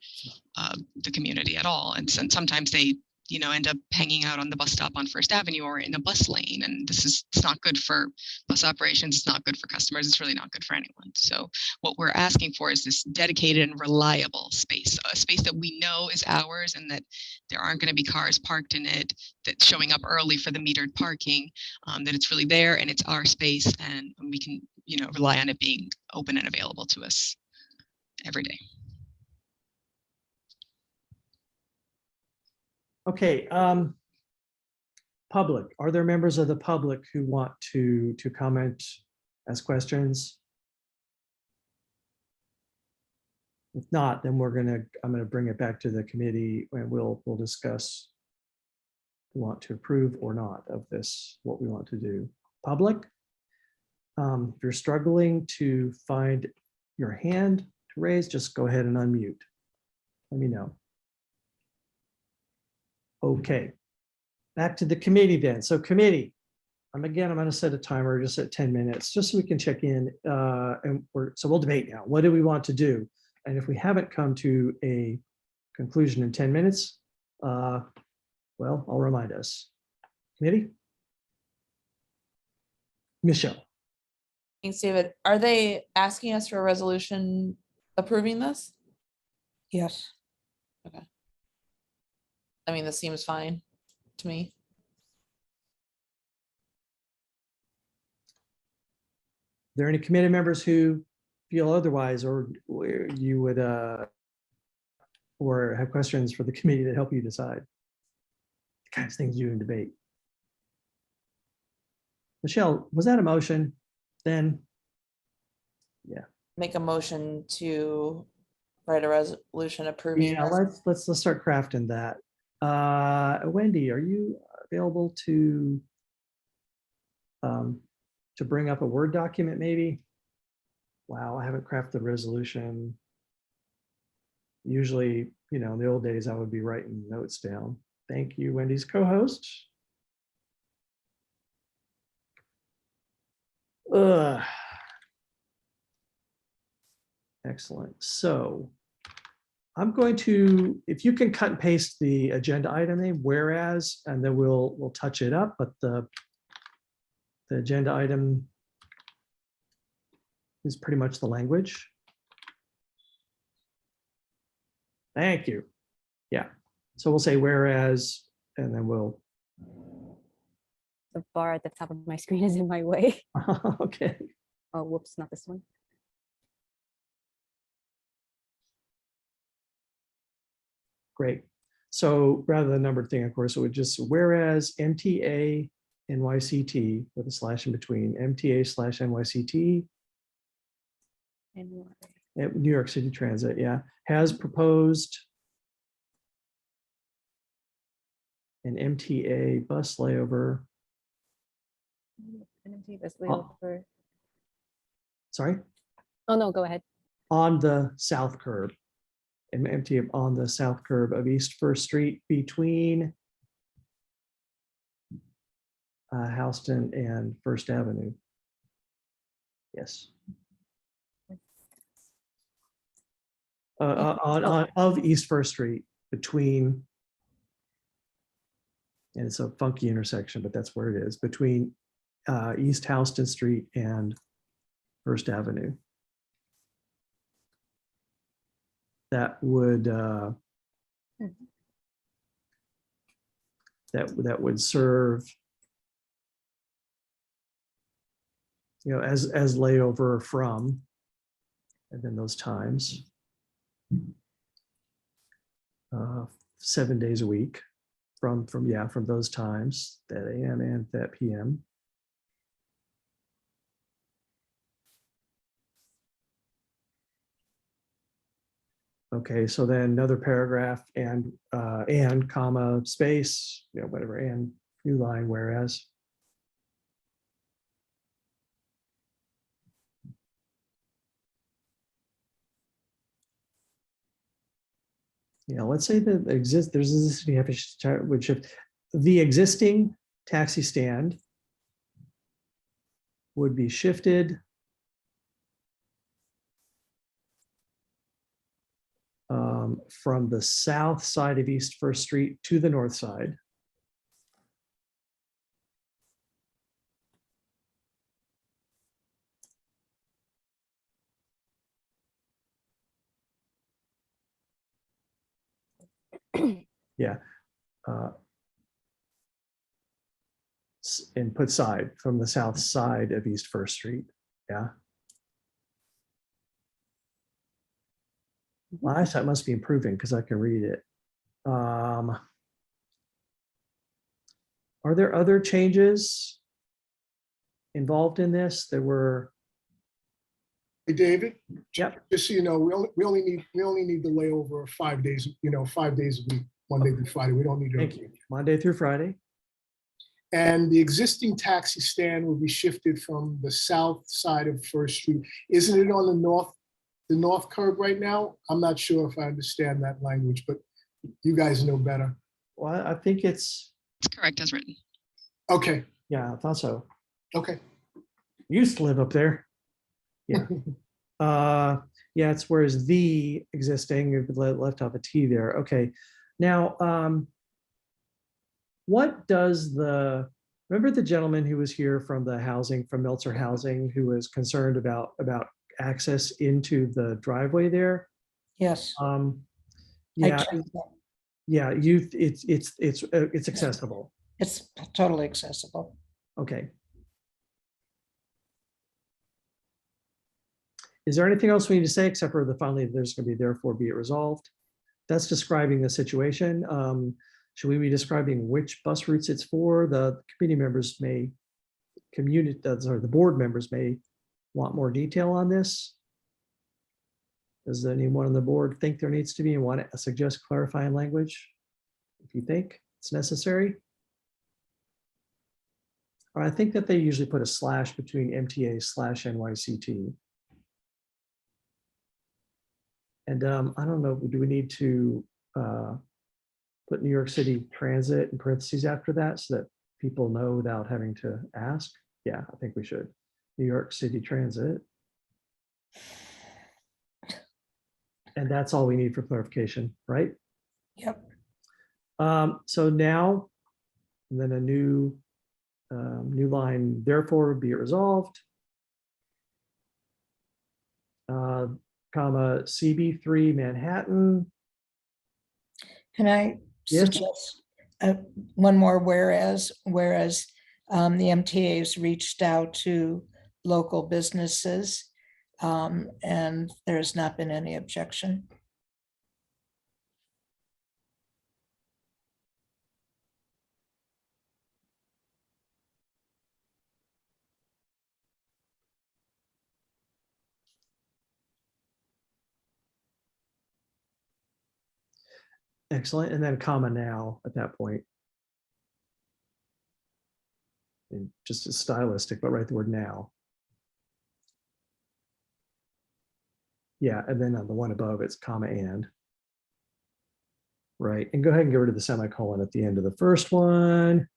the community at all. And sometimes they, end up hanging out on the bus stop on First Avenue or in a bus lane. And it's not good for bus operations. It's not good for customers. It's really not good for anyone. So what we're asking for is this dedicated and reliable space, a space that we know is ours and that there aren't going to be cars parked in it, that's showing up early for the metered parking, that it's really there and it's our space and we can, rely on it being open and available to us every day. Okay, public, are there members of the public who want to comment, ask questions? If not, then I'm gonna bring it back to the committee and we'll discuss if we want to approve or not of this, what we want to do. Public, if you're struggling to find your hand to raise, just go ahead and unmute. Let me know. Okay, back to the committee then. So committee, I'm going to set a timer just at 10 minutes, just so we can check in. So we'll debate now. What do we want to do? And if we haven't come to a conclusion in 10 minutes, well, I'll remind us. Committee? Michelle. Thanks, David. Are they asking us for a resolution approving this? Yes. Okay. I mean, this seems fine to me. Are there any committee members who feel otherwise, or where you would or have questions for the committee that help you decide the kinds of things you in debate? Michelle, was that a motion? Then, yeah. Make a motion to write a resolution approving. Yeah, let's start crafting that. Wendy, are you available to bring up a Word document maybe? Wow, I haven't crafted the resolution. Usually, in the old days, I would be writing notes down. Thank you, Wendy's co-host. Excellent. So I'm going to, if you can cut and paste the agenda item name, whereas, and then we'll touch it up, but the agenda item is pretty much the language. Thank you. Yeah. So we'll say whereas, and then we'll. The bar at the top of my screen is in my way. Okay. Oh, whoops, not this one. Great. So rather than numbered thing, of course, it would just whereas MTA NYCT with a slash in between MTA/NYCT. New York City Transit, yeah, has proposed an MTA bus layover. MTA bus layover. Sorry? Oh, no, go ahead. On the south curb. MTA on the south curb of East First Street between Houston and First Avenue. Yes. Of East First Street between, and it's a funky intersection, but that's where it is, between East Houston Street and First Avenue. That would that would serve, as layover from, and then those times 7 days a week from those times, that AM and that PM. Okay, so then another paragraph and comma space, whatever, and new line, whereas. Let's say that there's existing which if the existing taxi stand would be shifted from the south side of East First Street to the north side. Yeah. And put side from the south side of East First Street. Yeah. My eyesight must be improving because I can read it. Are there other changes involved in this? There were. Hey, David. Yep. Just so you know, we only need the layover of 5 days. 5 days a week, Monday through Friday. We don't need to. Thank you. Monday through Friday. And the existing taxi stand will be shifted from the south side of First Street. Isn't it on the north curb right now? I'm not sure if I understand that language, but you guys know better. Well, I think it's correct as written. Okay. Yeah, I thought so. Okay. Used to live up there. Yeah. Yeah, it's whereas the existing left off a T there. Okay. Now, what does remember the gentleman who was here from the housing, from Meltzer Housing, who was concerned about access into the driveway there? Yes. Yeah, yeah, it's accessible. It's totally accessible. Okay. Is there anything else we need to say except for finally there's going to be therefore be it resolved? That's describing the situation. Should we be describing which bus routes it's for? The committee members may the board members may want more detail on this. Does anyone on the board think there needs to be and want to suggest clarifying language? If you think it's necessary. Or I think that they usually put a slash between MTA/NYCT. And I don't know, do we need to put New York City Transit in parentheses after that so that people know without having to ask? Yeah, I think we should. New York City Transit. And that's all we need for clarification, right? Yep. So now, and then a new line, therefore be it resolved. Comma CB3 Manhattan. Can I Yes. suggest one more whereas the MTA has reached out to local businesses and there's not been any objection. Excellent. And then comma now at that point. And just as stylistic, but write the word now. Yeah, and then on the one above, it's comma and. Right, and go ahead and get rid of the semicolon at the end of the first one.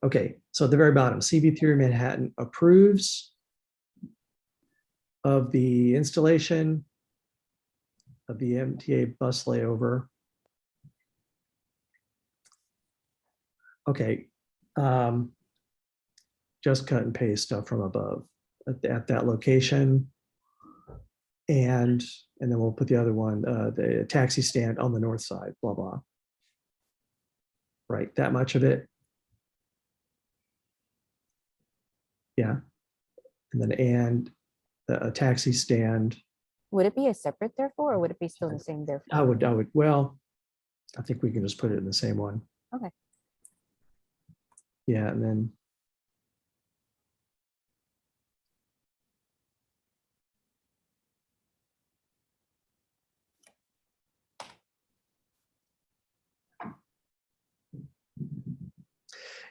Okay, so at the very bottom, CB3 Manhattan approves of the installation of the MTA bus layover. Okay, just cut and paste stuff from above at that location. And then we'll put the other one, the taxi stand on the north side, blah, blah. Right, that much of it. Yeah. And then a taxi stand. Would it be a separate therefore, or would it be still the same therefore? I would, well, I think we can just put it in the same one. Okay. Yeah, and then.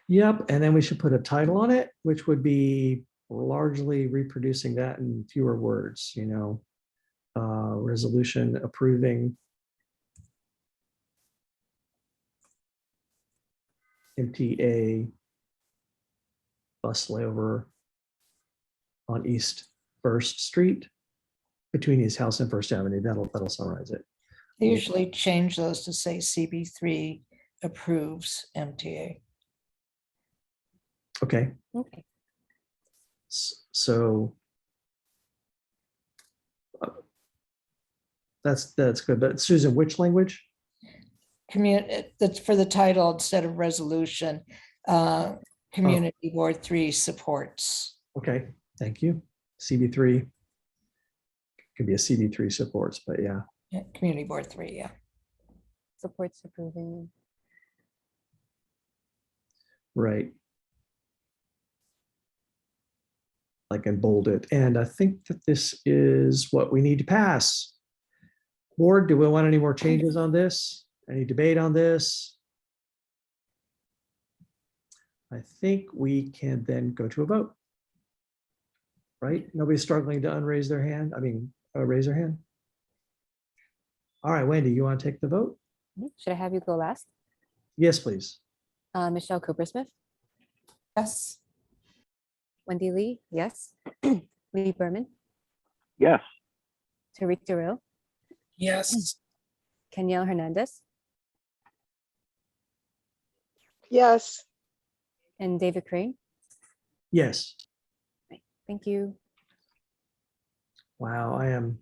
Yep, and then we should put a title on it, which would be largely reproducing that in fewer words, resolution approving MTA bus layover on East First Street between his house and First Avenue. That'll summarize it. They usually change those to say CB3 approves MTA. Okay, Okay. so that's good. But Susan, which language? That's for the title instead of resolution. Community Board 3 supports. Okay, thank you. CB3 could be a CB3 supports, but yeah. Yeah, Community Board 3, yeah. Supports approving. Right. I can bold it. And I think that this is what we need to pass. Board, do we want any more changes on this? Any debate on this? I think we can then go to a vote. Right? Nobody's struggling to unraise their hand. I mean, raise their hand. All right, Wendy, you want to take the vote? Should I have you go last? Yes, please. Michelle Coopersmith, Yes. Wendy Lee, yes. Lee Berman, Yes. Tariq Darrell, Yes. Kenyelle Hernandez, Yes. and David Crane. Yes. Thank you. Wow, I am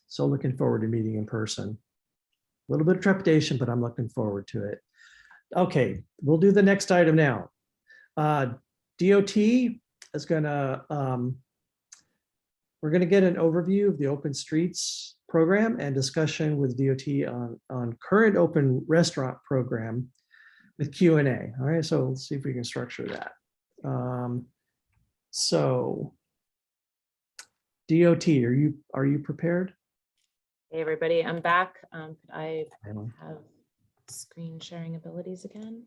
so looking forward to meeting in person. A little bit of trepidation, but I'm looking forward to it. Okay, we'll do the next item now. DOT is gonna, we're gonna get an overview of the Open Streets program and discussion with DOT on current open restaurant program with Q&A. All right, so let's see if we can structure that. So DOT, are you prepared? Hey, everybody, I'm back. Could I have screen sharing abilities again?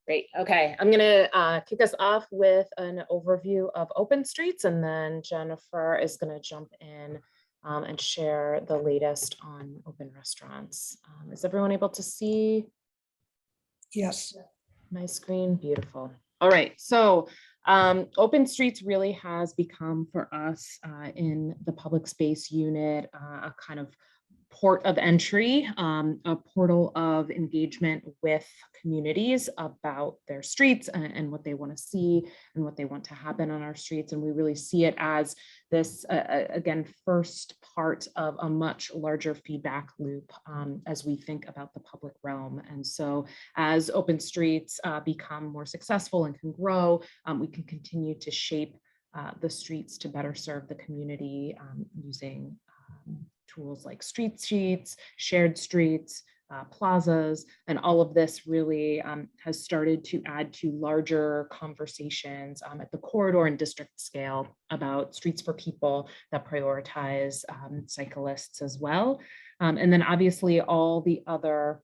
Great. Okay, I'm going to kick us off with an overview of Open Streets, and then Jennifer is going to jump in and share the latest on open restaurants. Is everyone able to see? Yes. My screen? Beautiful. All right, so Open Streets really has become for us in the public space unit a kind of port of entry, a portal of engagement with communities about their streets and what they want to see and what they want to happen on our streets. And we really see it as this, again, first part of a much larger feedback loop as we think about the public realm. And so as Open Streets become more successful and can grow, we can continue to shape the streets to better serve the community using tools like street sheets, shared streets, plazas, and all of this really has started to add to larger conversations at the corridor and district scale about streets for people that prioritize cyclists as well. And then obviously all the other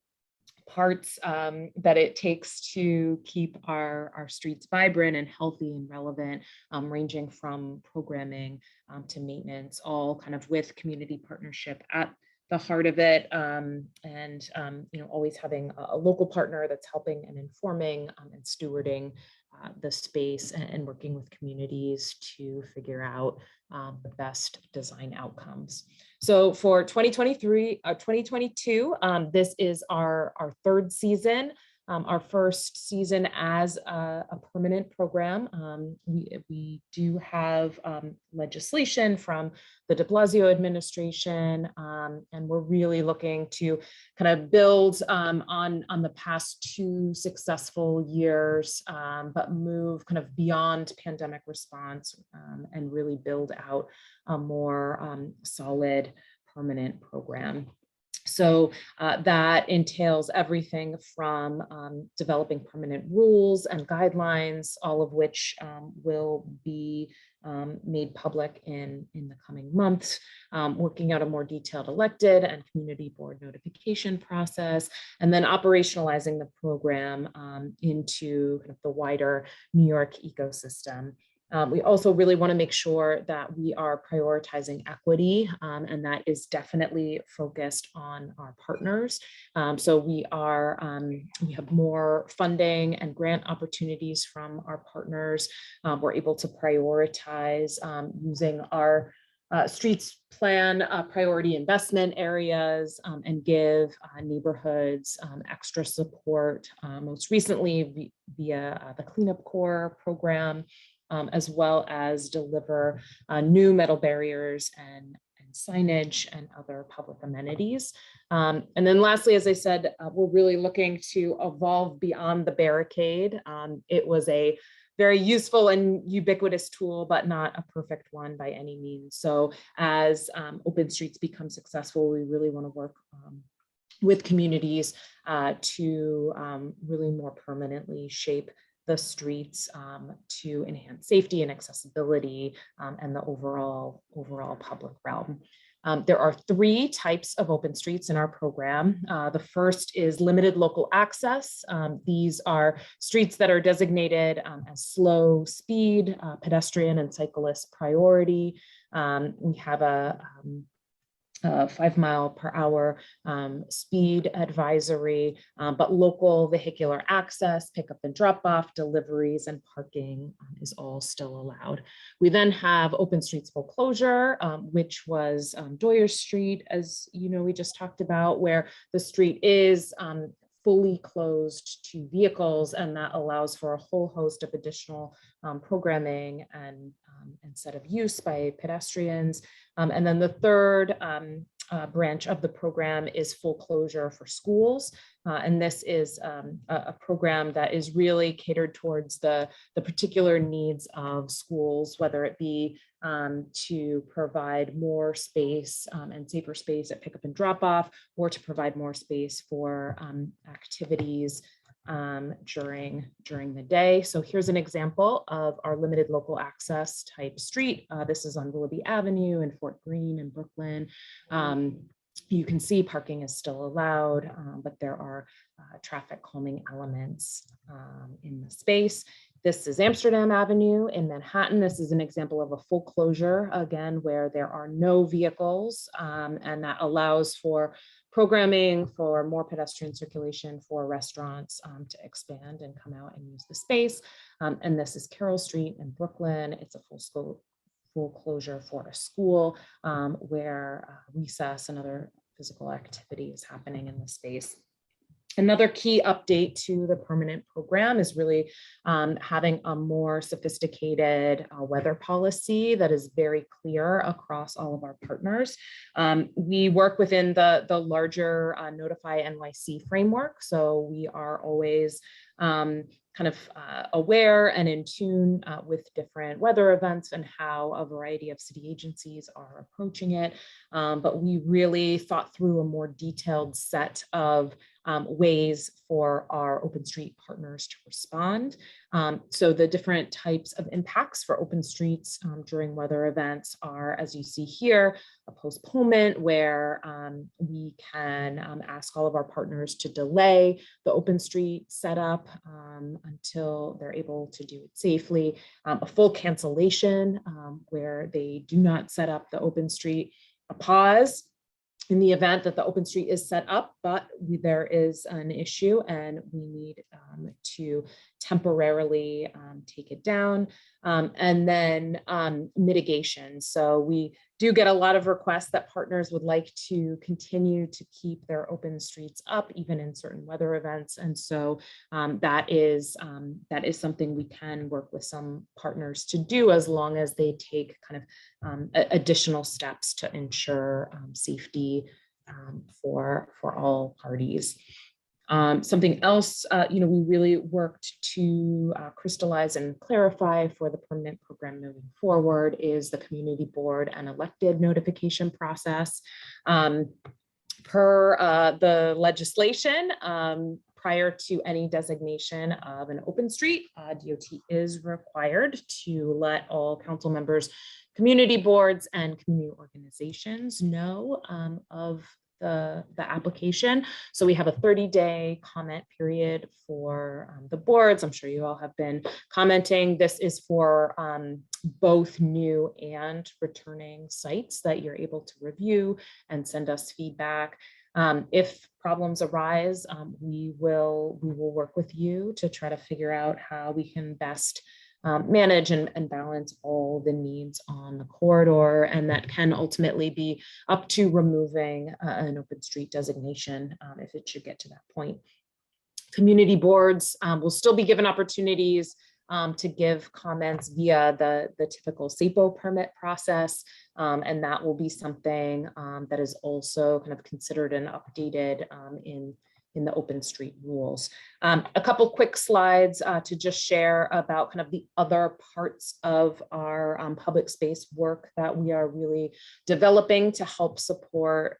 parts that it takes to keep our streets vibrant and healthy and relevant, ranging from programming to maintenance, all kind of with community partnership at the heart of it, and always having a local partner that's helping and informing and stewarding the space and working with communities to figure out the best design outcomes. So for 2022, this is our third season, our first season as a permanent program. We do have legislation from the de Blasio administration, and we're really looking to kind of build on the past 2 successful years, but move kind of beyond pandemic response and really build out a more solid permanent program. So that entails everything from developing permanent rules and guidelines, all of which will be made public in the coming months, working out a more detailed elected and community board notification process, and then operationalizing the program into kind of the wider New York ecosystem. We also really want to make sure that we are prioritizing equity, and that is definitely focused on our partners. So we have more funding and grant opportunities from our partners. We're able to prioritize using our streets plan priority investment areas and give neighborhoods extra support, most recently via the Cleanup Corps program, as well as deliver new metal barriers and signage and other public amenities. And then lastly, as I said, we're really looking to evolve beyond the barricade. It was a very useful and ubiquitous tool, but not a perfect one by any means. So as open streets become successful, we really want to work with communities to really more permanently shape the streets to enhance safety and accessibility and the overall public realm. There are 3 types of open streets in our program. The first is limited local access. These are streets that are designated as slow speed, pedestrian and cyclist priority. We have a 5 mile per hour speed advisory, but local vehicular access, pickup and drop off, deliveries and parking is all still allowed. We then have open streets full closure, which was Doyers Street, as you know, we just talked about, where the street is fully closed to vehicles, and that allows for a whole host of additional programming and set of use by pedestrians. And then the third branch of the program is full closure for schools. And this is a program that is really catered towards the particular needs of schools, whether it be to provide more space and safer space at pickup and drop off, or to provide more space for activities during the day. So here's an example of our limited local access type street. This is on Willoughby Avenue in Fort Greene in Brooklyn. You can see parking is still allowed, but there are traffic calming elements in the space. This is Amsterdam Avenue in Manhattan. This is an example of a full closure, again, where there are no vehicles, and that allows for programming for more pedestrian circulation for restaurants to expand and come out and use the space. And this is Carroll Street in Brooklyn. It's a full closure for a school where recess and other physical activity is happening in the space. Another key update to the permanent program is really having a more sophisticated weather policy that is very clear across all of our partners. We work within the larger Notify NYC framework, so we are always kind of aware and in tune with different weather events and how a variety of city agencies are approaching it. But we really thought through a more detailed set of ways for our open street partners to respond. So the different types of impacts for open streets during weather events are, as you see here, a postponement where we can ask all of our partners to delay the open street setup until they're able to do it safely, a full cancellation where they do not set up the open street, a pause in the event that the open street is set up, but there is an issue and we need to temporarily take it down. And then mitigation. So we do get a lot of requests that partners would like to continue to keep their open streets up, even in certain weather events. And so that is something we can work with some partners to do, as long as they take kind of additional steps to ensure safety for all parties. Something else, we really worked to crystallize and clarify for the permanent program moving forward is the community board and elected notification process. Per the legislation, prior to any designation of an open street, DOT is required to let all council members, community boards, and community organizations know of the application. So we have a 30-day comment period for the boards. I'm sure you all have been commenting. This is for both new and returning sites that you're able to review and send us feedback. If problems arise, we will work with you to try to figure out how we can best manage and balance all the needs on the corridor, and that can ultimately be up to removing an open street designation if it should get to that point. Community boards will still be given opportunities to give comments via the typical SAPO permit process, and that will be something that is also kind of considered and updated in the open street rules. A couple quick slides to just share about kind of the other parts of our public space work that we are really developing to help support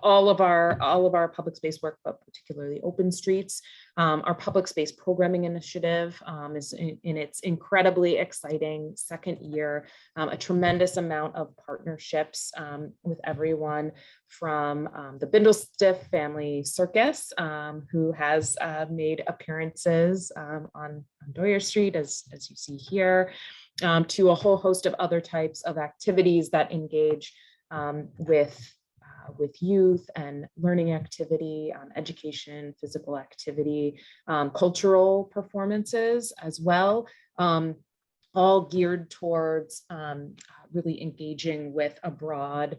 all of our public space work, but particularly open streets. Our public space programming initiative is in its incredibly exciting second year, a tremendous amount of partnerships with everyone from the Bindlestiff Family Circus, who has made appearances on Doyers Street, as you see here, to a whole host of other types of activities that engage with youth and learning activity, education, physical activity, cultural performances as well, all geared towards really engaging with a broad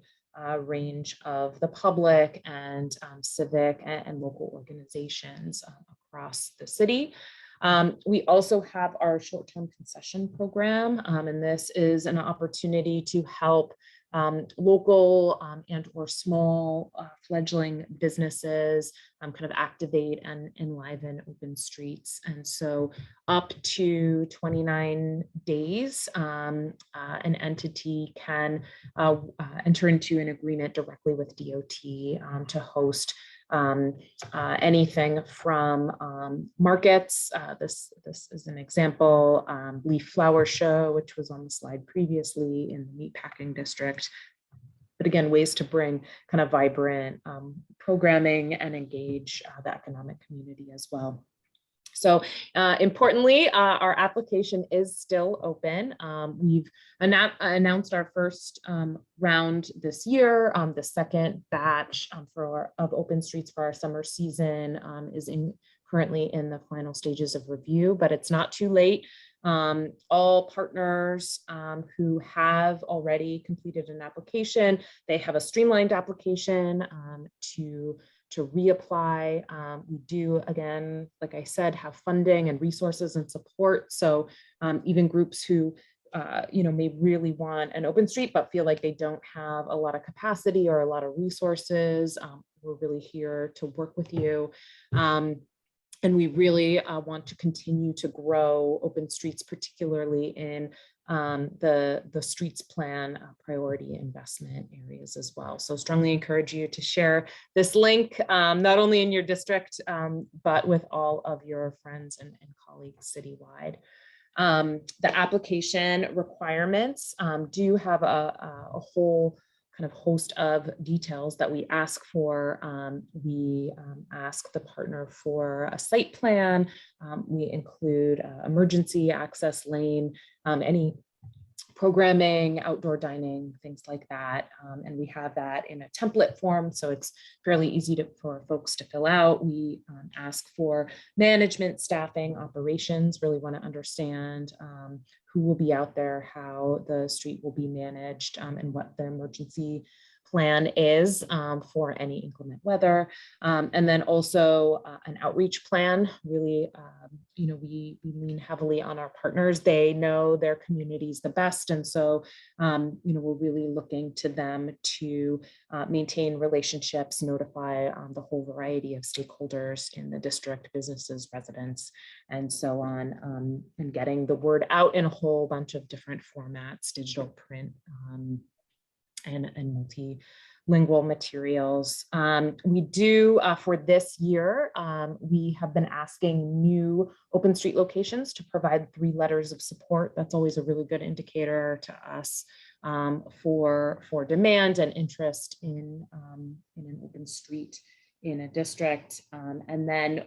range of the public and civic and local organizations across the city. We also have our short-term concession program, and this is an opportunity to help local and or small fledgling businesses kind of activate and enliven open streets. And so up to 29 days, an entity can enter into an agreement directly with DOT to host anything from markets. This is an example, leaf flower show, which was on the slide previously in the meatpacking district. But again, ways to bring kind of vibrant programming and engage the economic community as well. So importantly, our application is still open. We've announced our first round this year. The second batch of open streets for our summer season is currently in the final stages of review, but it's not too late. All partners who have already completed an application, they have a streamlined application to reapply. We do, again, like I said, have funding and resources and support. So even groups who may really want an open street, but feel like they don't have a lot of capacity or a lot of resources, we're really here to work with you. And we really want to continue to grow open streets, particularly in the streets plan priority investment areas as well. So strongly encourage you to share this link, not only in your district, but with all of your friends and colleagues citywide. The application requirements do have a whole kind of host of details that we ask for. We ask the partner for a site plan. We include emergency access lane, any programming, outdoor dining, things like that. And we have that in a template form, so it's fairly easy for folks to fill out. We ask for management, staffing, operations, really want to understand who will be out there, how the street will be managed, and what the emergency plan is for any inclement weather. And then also an outreach plan. Really, we lean heavily on our partners. They know their communities the best. And so, we're really looking to them to maintain relationships, notify the whole variety of stakeholders in the district, businesses, residents, and so on, and getting the word out in a whole bunch of different formats, digital, print, and multilingual materials. We do, for this year, we have been asking new open street locations to provide 3 letters of support. That's always a really good indicator to us for demand and interest in an open street in a district. And then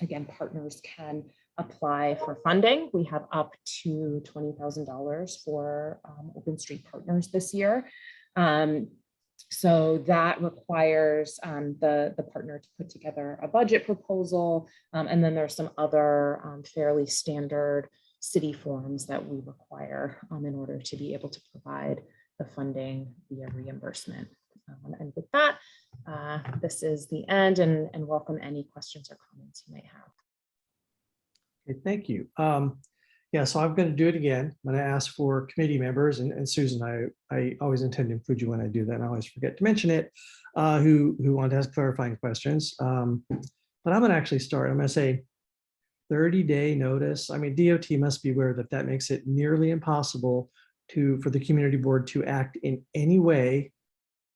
again, partners can apply for funding. We have up to $20,000 for open street partners this year. So that requires the partner to put together a budget proposal. And then there's some other fairly standard city forms that we require in order to be able to provide the funding via reimbursement. And with that, this is the end, and welcome any questions or comments you might have. Okay, thank you. Yeah, so I'm going to do it again. I'm going to ask for committee members, and Susan, I always intend to include you when I do that. And I always forget to mention it, who want to ask clarifying questions. But I'm going to actually start. I'm going to say 30-day notice. I mean, DOT must be aware that makes it nearly impossible for the community board to act in any way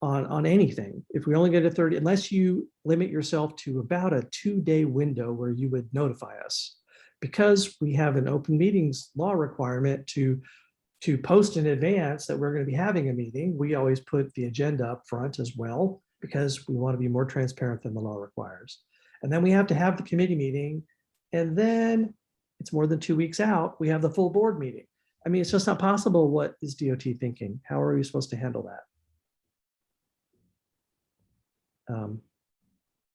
on anything. If we only get a 30, unless you limit yourself to about a 2-day window where you would notify us. Because we have an open meetings law requirement to post in advance that we're going to be having a meeting, we always put the agenda up front as well, because we want to be more transparent than the law requires. And then we have to have the committee meeting, and then it's more than 2 weeks out, we have the full board meeting. I mean, it's just not possible. What is DOT thinking? How are we supposed to handle that?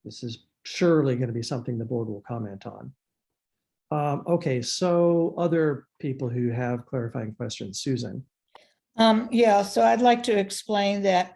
This is surely going to be something the board will comment on. Okay, so other people who have clarifying questions, Susan. Yeah, so I'd like to explain that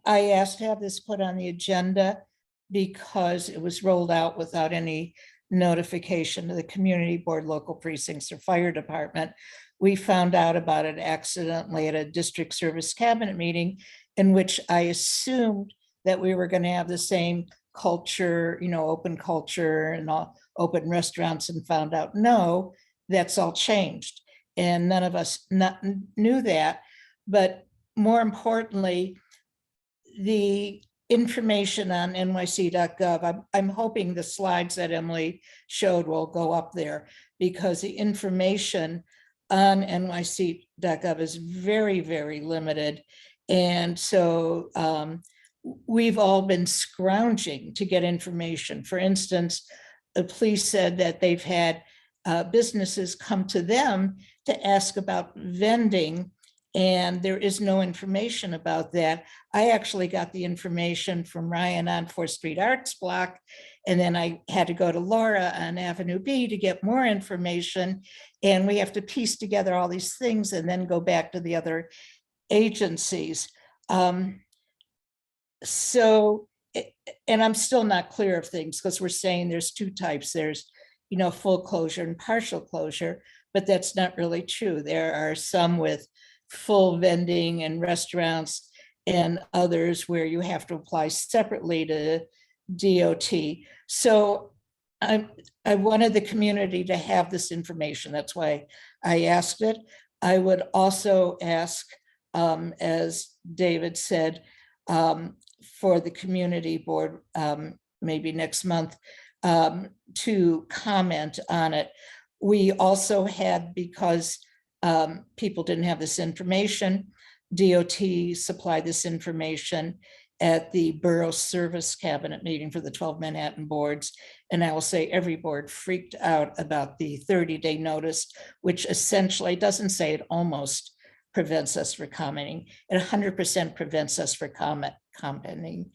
I asked to have this put on the agenda because it was rolled out without any notification to the community board, local precincts, or fire department. We found out about it accidentally at a district service cabinet meeting in which I assumed that we were going to have the same culture, open culture and all open restaurants, and found out, no, that's all changed. And none of us knew that. But more importantly, the information on nyc.gov, I'm hoping the slides that Emily showed will go up there, because the information on nyc.gov is very, very limited. And so we've all been scrounging to get information. For instance, the police said that they've had businesses come to them to ask about vending, and there is no information about that. I actually got the information from Ryan on 4th Street Arts Block, and then I had to go to Laura on Avenue B to get more information. And we have to piece together all these things and then go back to the other agencies. And I'm still not clear of things, because we're saying there's 2 types. There's, full closure and partial closure, but that's not really true. There are some with full vending and restaurants, and others where you have to apply separately to DOT. So I wanted the community to have this information. That's why I asked it. I would also ask, as David said, for the community board, maybe next month, to comment on it. We also had, because people didn't have this information, DOT supplied this information at the Borough Service Cabinet meeting for the 12 Manhattan boards. And I will say every board freaked out about the 30-day notice, which essentially doesn't say, it almost prevents us from commenting. It 100% prevents us from commenting.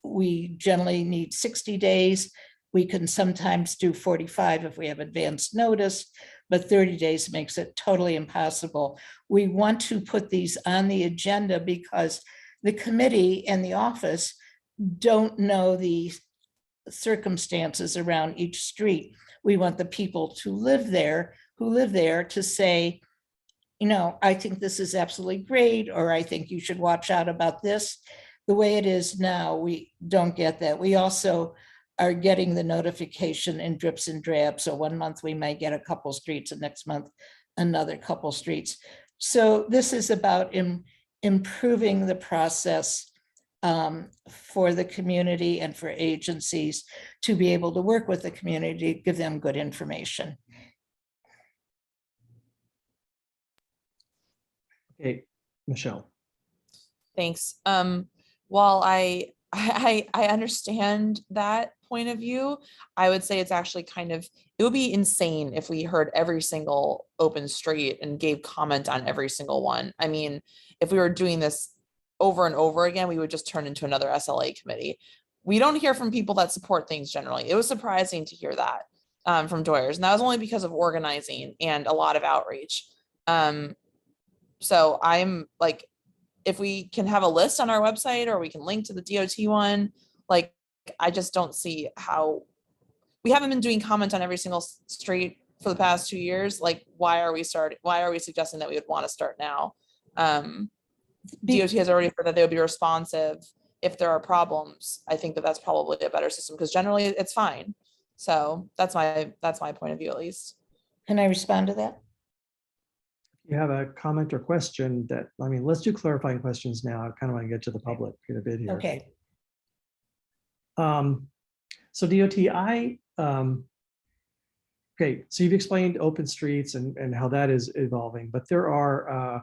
We generally need 60 days. We can sometimes do 45 if we have advanced notice, but 30 days makes it totally impossible. We want to put these on the agenda because the committee and the office don't know the circumstances around each street. We want the people who live there to say, I think this is absolutely great, or I think you should watch out about this. The way it is now, we don't get that. We also are getting the notification in drips and drabs. So one month we might get a couple streets, and next month another couple streets. So this is about improving the process for the community and for agencies to be able to work with the community, give them good information. Okay, Michelle. Thanks. While I understand that point of view, I would say it's actually it would be insane if we heard every single open street and gave comment on every single one. I mean, if we were doing this over and over again, we would just turn into another SLA committee. We don't hear from people that support things generally. It was surprising to hear that from Doyers, and that was only because of organizing and a lot of outreach. So I'm like, if we can have a list on our website or we can link to the DOT one, like, I just don't see how we haven't been doing comment on every single street for the past 2 years. Like, why are we suggesting that we would want to start now? DOT has already heard that they would be responsive if there are problems. I think that that's probably a better system because generally it's fine. So that's my point of view, at least. Can I respond to that? You have a comment or question that, I mean, let's do clarifying questions now. I kind of want to get to the public in a bit here. Okay. So DOT, okay, so you've explained open streets and how that is evolving, but there are,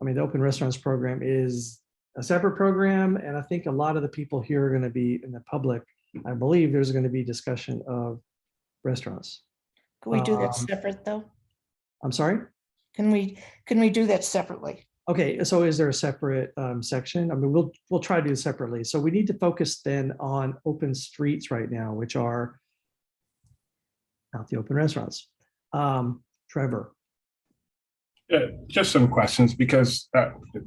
I mean, the open restaurants program is a separate program. And I think a lot of the people here are going to be in the public. I believe there's going to be discussion of restaurants. Can we do that separate though? I'm sorry? Can we do that separately? Okay, so is there a separate section? I mean, we'll try to do it separately. So we need to focus then on open streets right now, which are not the open restaurants. Trevor. Yeah, just some questions because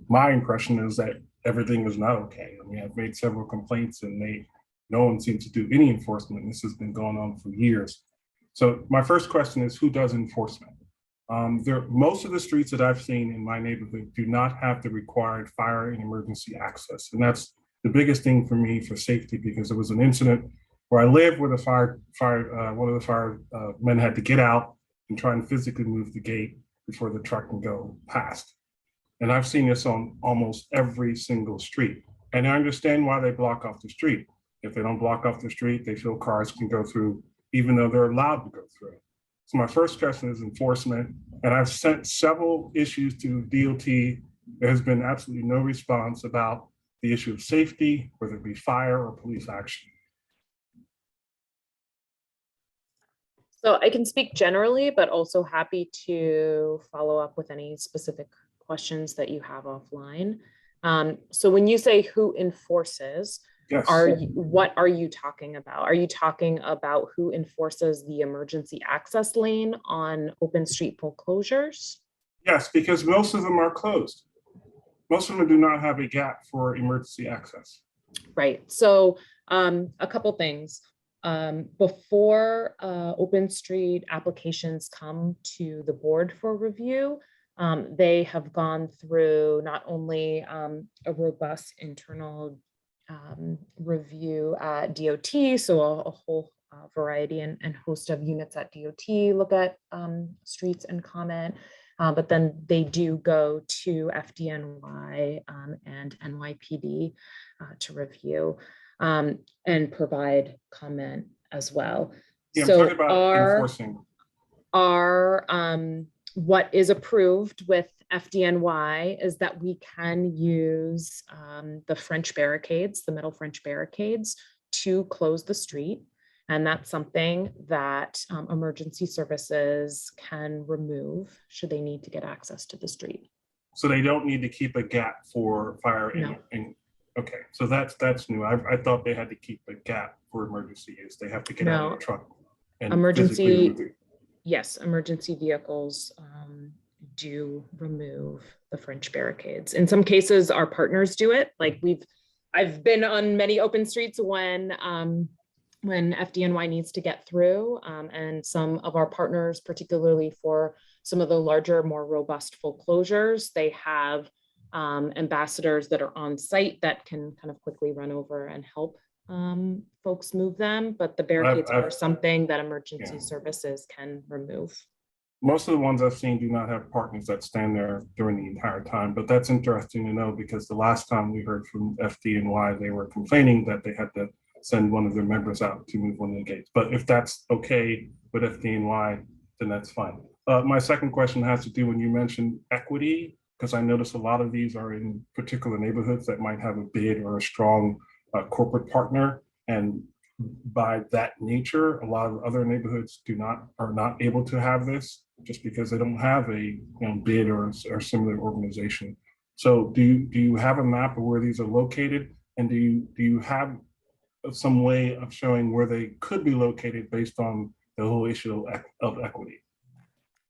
my impression is that everything is not okay. I mean, I've made several complaints and no one seems to do any enforcement. This has been going on for years. So my first question is, who does enforcement? Most of the streets that I've seen in my neighborhood do not have the required fire and emergency access. And that's the biggest thing for me for safety, because there was an incident where I live where one of the firemen had to get out and try and physically move the gate before the truck can go past. And I've seen this on almost every single street. And I understand why they block off the street. If they don't block off the street, they feel cars can go through, even though they're allowed to go through. So my first question is enforcement. And I've sent several issues to DOT. There has been absolutely no response about the issue of safety, whether it be fire or police action. So I can speak generally, but also happy to follow up with any specific questions that you have offline. So when you say who enforces, yes. What are you talking about? Are you talking about who enforces the emergency access lane on open street foreclosures? Yes, because most of them are closed. Most of them do not have a gap for emergency access. Right. So a couple things. Before open street applications come to the board for review, they have gone through not only a robust internal review at DOT, so a whole variety and host of units at DOT look at streets and comment, but then they do go to FDNY and NYPD to review and provide comment as well. Yeah, so I'm talking about enforcing. What is approved with FDNY is that we can use the French barricades, the metal French barricades, to close the street. And that's something that emergency services can remove should they need to get access to the street. So they don't need to keep a gap for fire and okay, so that's new. I thought they had to keep a gap for emergency use. They have to get out of the truck and yes, emergency vehicles do remove the French barricades. In some cases, our partners do it. Like I've been on many open streets when FDNY needs to get through, and some of our partners, particularly for some of the larger, more robust foreclosures, they have ambassadors that are on site that can kind of quickly run over and help folks move them. But the barricades are something that emergency services can remove. most of the ones I've seen do not have partners that stand there during the entire time, but that's interesting to know because the last time we heard from FDNY, they were complaining that they had to send one of their members out to move one of the gates. But if that's okay with FDNY, then that's fine. My second question has to do when you mentioned equity, because I notice a lot of these are in particular neighborhoods that might have a bid or a strong corporate partner. And by that nature, a lot of other neighborhoods are not able to have this just because they don't have a bid or similar organization. So do you have a map of where these are located? And do you have some way of showing where they could be located based on the whole issue of equity?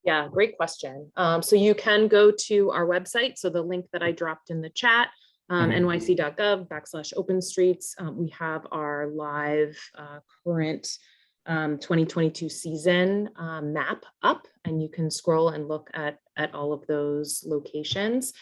Yeah, great question. So you can go to our website. So the link that I dropped in the chat, nyc.gov/open streets. We have our live current 2022 season map up, and you can scroll and look at all of those locations.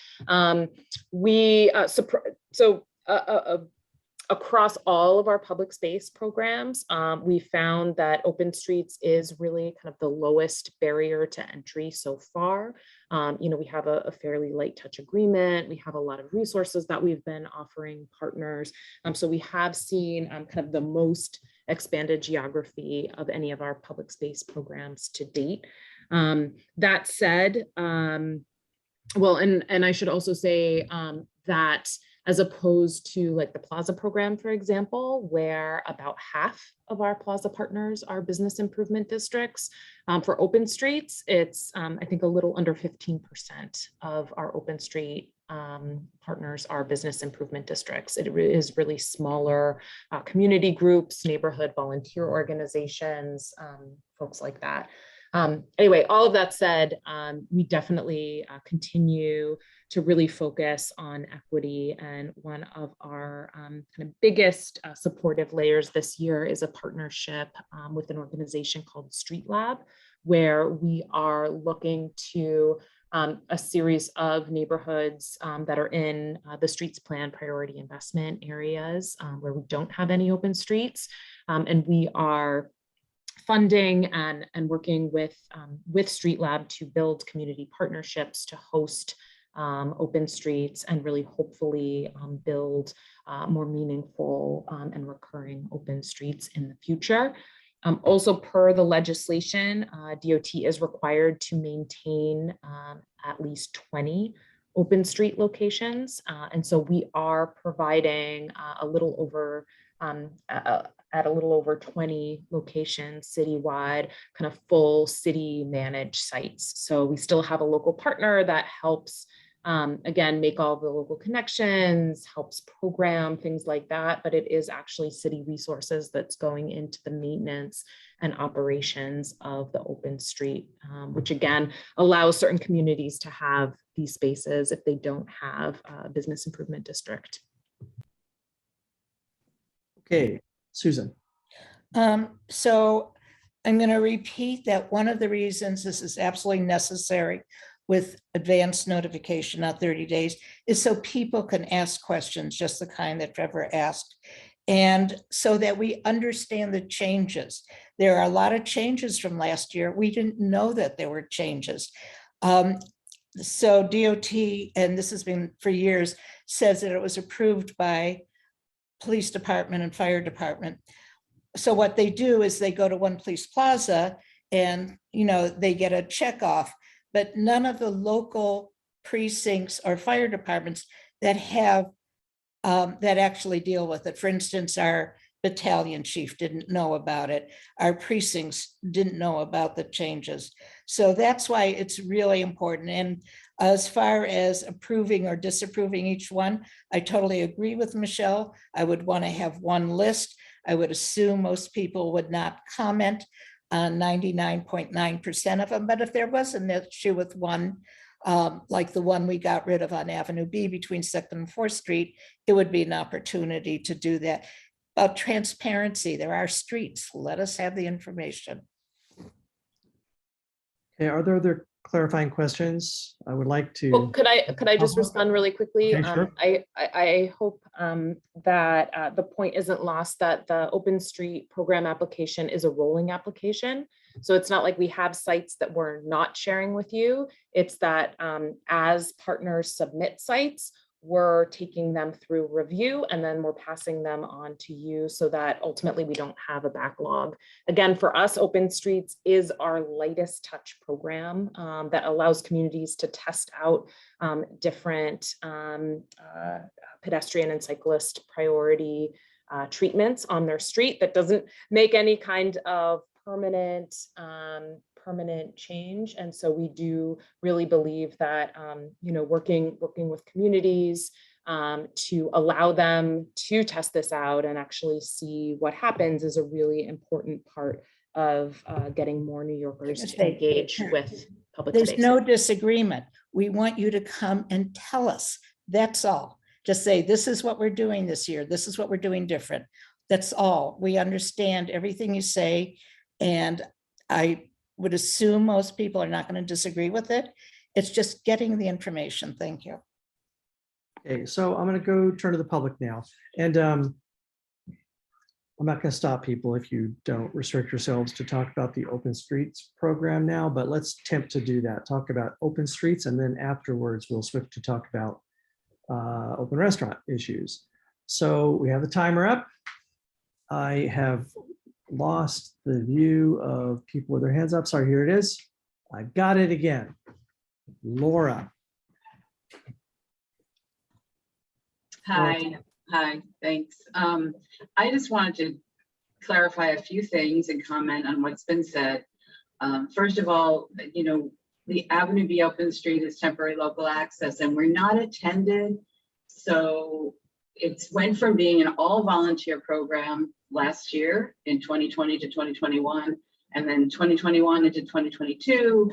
Across all of our public space programs, we found that open streets is really kind of the lowest barrier to entry so far. We have a fairly light touch agreement. We have a lot of resources that we've been offering partners. So we have seen kind of the most expanded geography of any of our public space programs to date. That said, and I should also say that as opposed to like the Plaza program, for example, where about half of our Plaza partners are business improvement districts. For open streets, it's I think a little under 15% of our open street partners are business improvement districts. It is really smaller community groups, neighborhood volunteer organizations, folks like that. Anyway, all of that said, we definitely continue to really focus on equity. And one of our kind of biggest supportive layers this year is a partnership with an organization called Street Lab, where we are looking to a series of neighborhoods that are in the streets plan priority investment areas where we don't have any open streets. And we are funding and working with Street Lab to build community partnerships to host open streets and really hopefully build more meaningful and recurring open streets in the future. Also, per the legislation, DOT is required to maintain at least 20 open street locations. And so we are providing a little over 20 locations citywide, kind of full city managed sites. So we still have a local partner that helps, again, make all the local connections, helps program things like that, but it is actually city resources that's going into the maintenance and operations of the open street, which again, allows certain communities to have these spaces if they don't have a business improvement district. Okay, Susan. So I'm going to repeat that one of the reasons this is absolutely necessary with advanced notification, not 30 days, is so people can ask questions, just the kind that Trevor asked. And so that we understand the changes. There are a lot of changes from last year. We didn't know that there were changes. So DOT, and this has been for years, says that it was approved by police department and fire department. So what they do is they go to one police plaza and, they get a check off, but none of the local precincts or fire departments that have, that actually deal with it. For instance, our battalion chief didn't know about it. Our precincts didn't know about the changes. So that's why it's really important. And as far as approving or disapproving each one, I totally agree with Michelle. I would want to have one list. I would assume most people would not comment on 99.9% of them. But if there was an issue with one, like the one we got rid of on Avenue B between 2nd and 4th Street, it would be an opportunity to do that. About transparency, there are streets. Let us have the information. Okay, are there other clarifying questions? I would like to. Well, could I just respond really quickly? Okay, sure. I hope that the point isn't lost that the open street program application is a rolling application. So it's not like we have sites that we're not sharing with you. It's that as partners submit sites, we're taking them through review and then we're passing them on to you so that ultimately we don't have a backlog. Again, for us, Open Streets is our lightest touch program that allows communities to test out different pedestrian and cyclist priority treatments on their street. That doesn't make any kind of permanent change. And so we do really believe that, working with communities to allow them to test this out and actually see what happens is a really important part of getting more New Yorkers to engage with public There's space. no disagreement. We want you to come and tell us. That's all. Just say, this is what we're doing this year. This is what we're doing different. That's all. We understand everything you say. And I would assume most people are not going to disagree with it. It's just getting the information. Thank you. Okay, so I'm going to go turn to the public now. And I'm not going to stop people if you don't restrict yourselves to talk about the Open Streets program now, but let's attempt to do that. Talk about Open Streets, and then afterwards we'll switch to talk about open restaurant issues. So we have the timer up. I have lost the view of people with their hands up. Sorry, here it is. I got it again. Laura. Hi, thanks. I just wanted to clarify a few things and comment on what's been said. First of all, the Avenue B Open Street is temporary local access and we're not attended. So it's went from being an all volunteer program last year in 2020 to 2021. And then 2021 into 2022,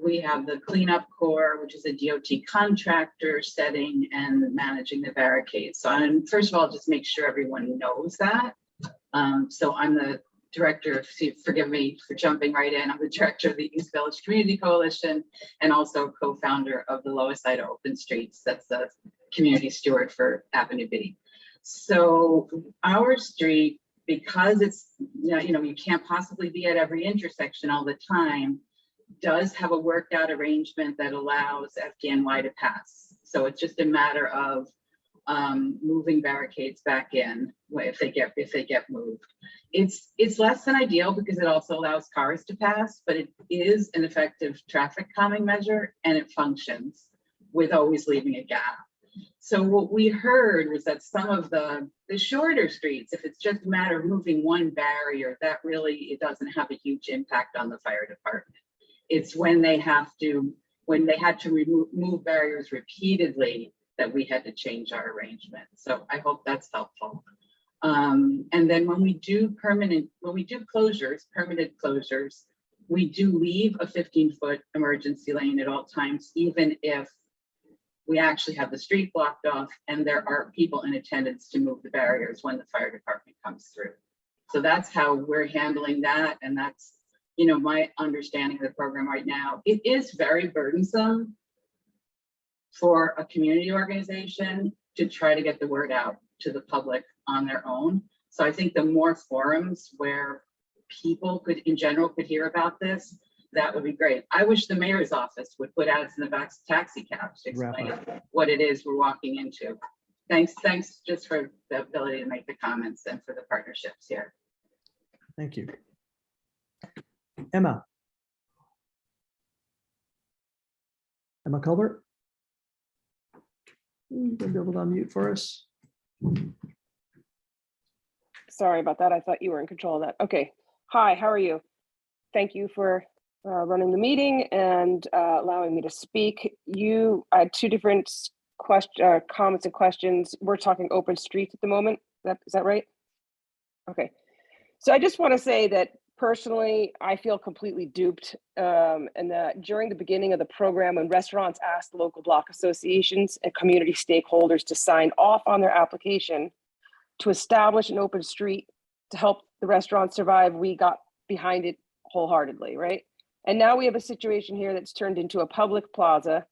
we have the cleanup corps, which is a DOT contractor setting and managing the barricades. So first of all, just make sure everyone knows that. So I'm the director of, forgive me for jumping right in, I'm the director of the East Village Community Coalition and also co-founder of the Lower Side Open Streets. That's the community steward for Avenue B. So our street, because it's, you can't possibly be at every intersection all the time, does have a worked out arrangement that allows FDNY to pass. So it's just a matter of moving barricades back in if they get moved. It's less than ideal because it also allows cars to pass, but it is an effective traffic calming measure and it functions with always leaving a gap. So what we heard was that some of the shorter streets, if it's just a matter of moving one barrier, that really, it doesn't have a huge impact on the fire department. It's when they had to remove barriers repeatedly that we had to change our arrangement. So I hope that's helpful. And then when we do permanent closures, we do leave a 15-foot emergency lane at all times, even if we actually have the street blocked off and there are people in attendance to move the barriers when the fire department comes through. So that's how we're handling that. And that's, my understanding of the program right now. It is very burdensome for a community organization to try to get the word out to the public on their own. So I think the more forums where people could hear about this, that would be great. I wish the mayor's office would put ads in the back of taxi cabs to explain what it is we're walking into. Thanks just for the ability to make the comments and for the partnerships here. Thank you. Emma Colbert. You can be able to unmute for us. Sorry about that. I thought you were in control of that. Okay. Hi, how are you? Thank you for running the meeting and allowing me to speak. I had two different comments and questions. We're talking open streets at the moment. Is that right? Okay. So I just want to say that personally, I feel completely duped. And that during the beginning of the program, when restaurants asked local block associations and community stakeholders to sign off on their application to establish an open street to help the restaurant survive, we got behind it wholeheartedly, right? And now we have a situation here that's turned into a public plaza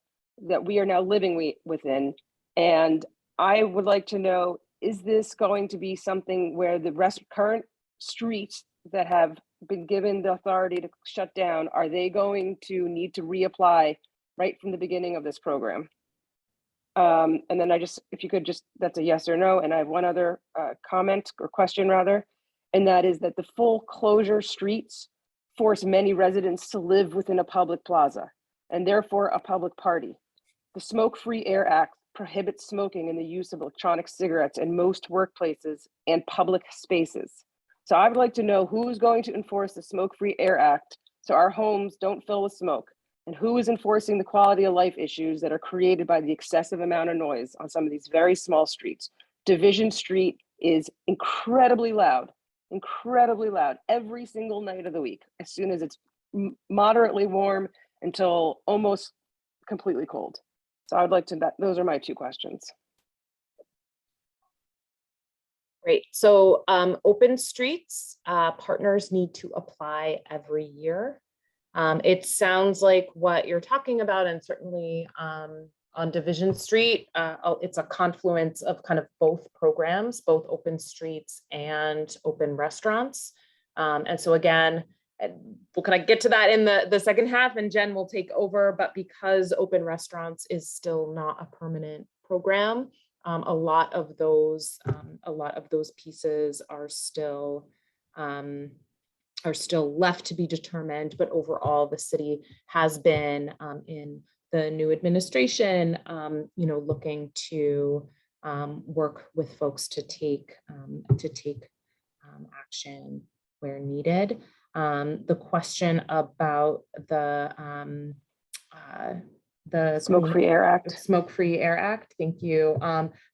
that we are now living within. And I would like to know, is this going to be something where the current streets that have been given the authority to shut down, are they going to need to reapply right from the beginning of this program? And then if you could just, that's a yes or no. And I have one other comment or question rather, and that is that the full closure streets force many residents to live within a public plaza and therefore a public party. The Smoke-Free Air Act prohibits smoking and the use of electronic cigarettes in most workplaces and public spaces. So I would like to know who's going to enforce the Smoke-Free Air Act so our homes don't fill with smoke, and who is enforcing the quality of life issues that are created by the excessive amount of noise on some of these very small streets. Division Street is incredibly loud every single night of the week, as soon as it's moderately warm until almost completely cold. So I would like to, those are my two questions. Great. So open streets, partners need to apply every year. It sounds like what you're talking about, and certainly on Division Street, it's a confluence of kind of both programs, both open streets and open restaurants. And so again, we'll kind of get to that in the second half, and Jen will take over, but because open restaurants is still not a permanent program, a lot of those pieces are still left to be determined. But overall, the city has been in the new administration, looking to work with folks to take action where needed. The question about the Smoke-Free Air Act. Smoke-Free Air Act, thank you.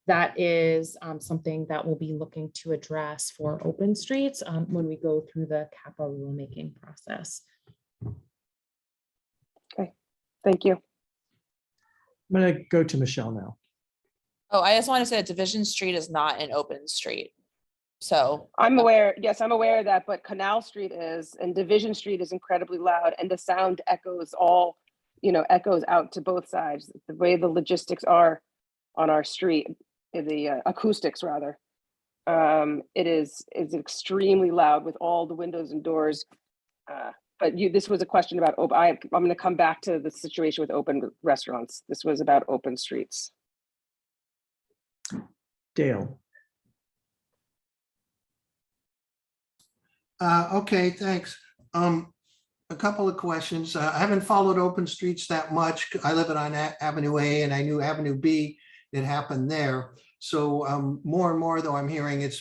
That is something that we'll be looking to address for open streets when we go through the CAPA rulemaking process. Okay, thank you. I'm going to go to Michelle now. Oh, I just want to say that Division Street is not an open street. So I'm aware, yes, I'm aware of that, but Canal Street is, and Division Street is incredibly loud, and the sound echoes echoes out to both sides. The way the logistics are on our street, the acoustics rather, it is extremely loud with all the windows and doors. But this was a question about open. I'm going to come back to the situation with open restaurants. This was about open streets. Dale. Okay, thanks. A couple of questions. I haven't followed open streets that much. I live on Avenue A, and I knew Avenue B, it happened there. So more and more though, I'm hearing it's,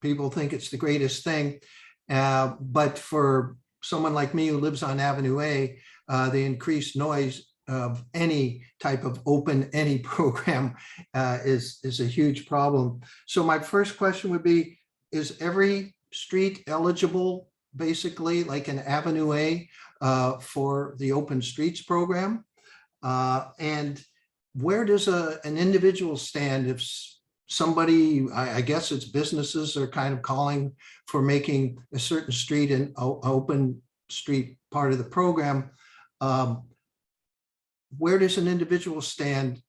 people think it's the greatest thing. But for someone like me who lives on Avenue A, the increased noise of any type of open any program is a huge problem. So my first question would be, is every street eligible, basically like an Avenue A for the open streets program? And where does an individual stand if somebody, I guess it's businesses are kind of calling for making a certain street an open street part of the program? Where does an individual stand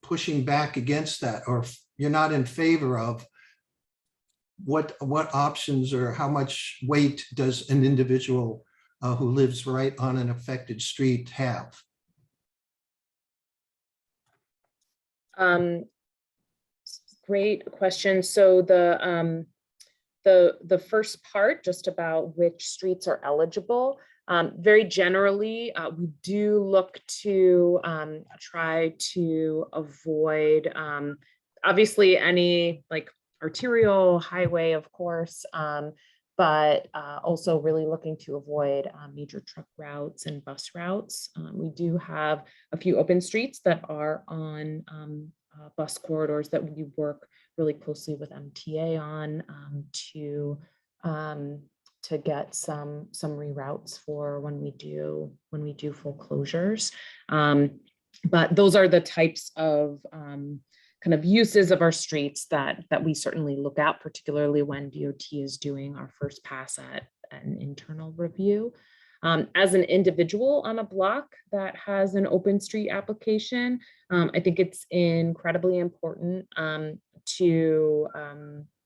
pushing back against that? Or if you're not in favor of, what options or how much weight does an individual who lives right on an affected street have? Great question. So the first part, just about which streets are eligible, very generally, we do look to try to avoid, obviously, any like arterial highway, of course, but also really looking to avoid major truck routes and bus routes. We do have a few open streets that are on bus corridors that we work really closely with MTA on to get some reroutes for when we do full closures. But those are the types of kind of uses of our streets that we certainly look at, particularly when DOT is doing our first pass at an internal review. As an individual on a block that has an open street application, I think it's incredibly important to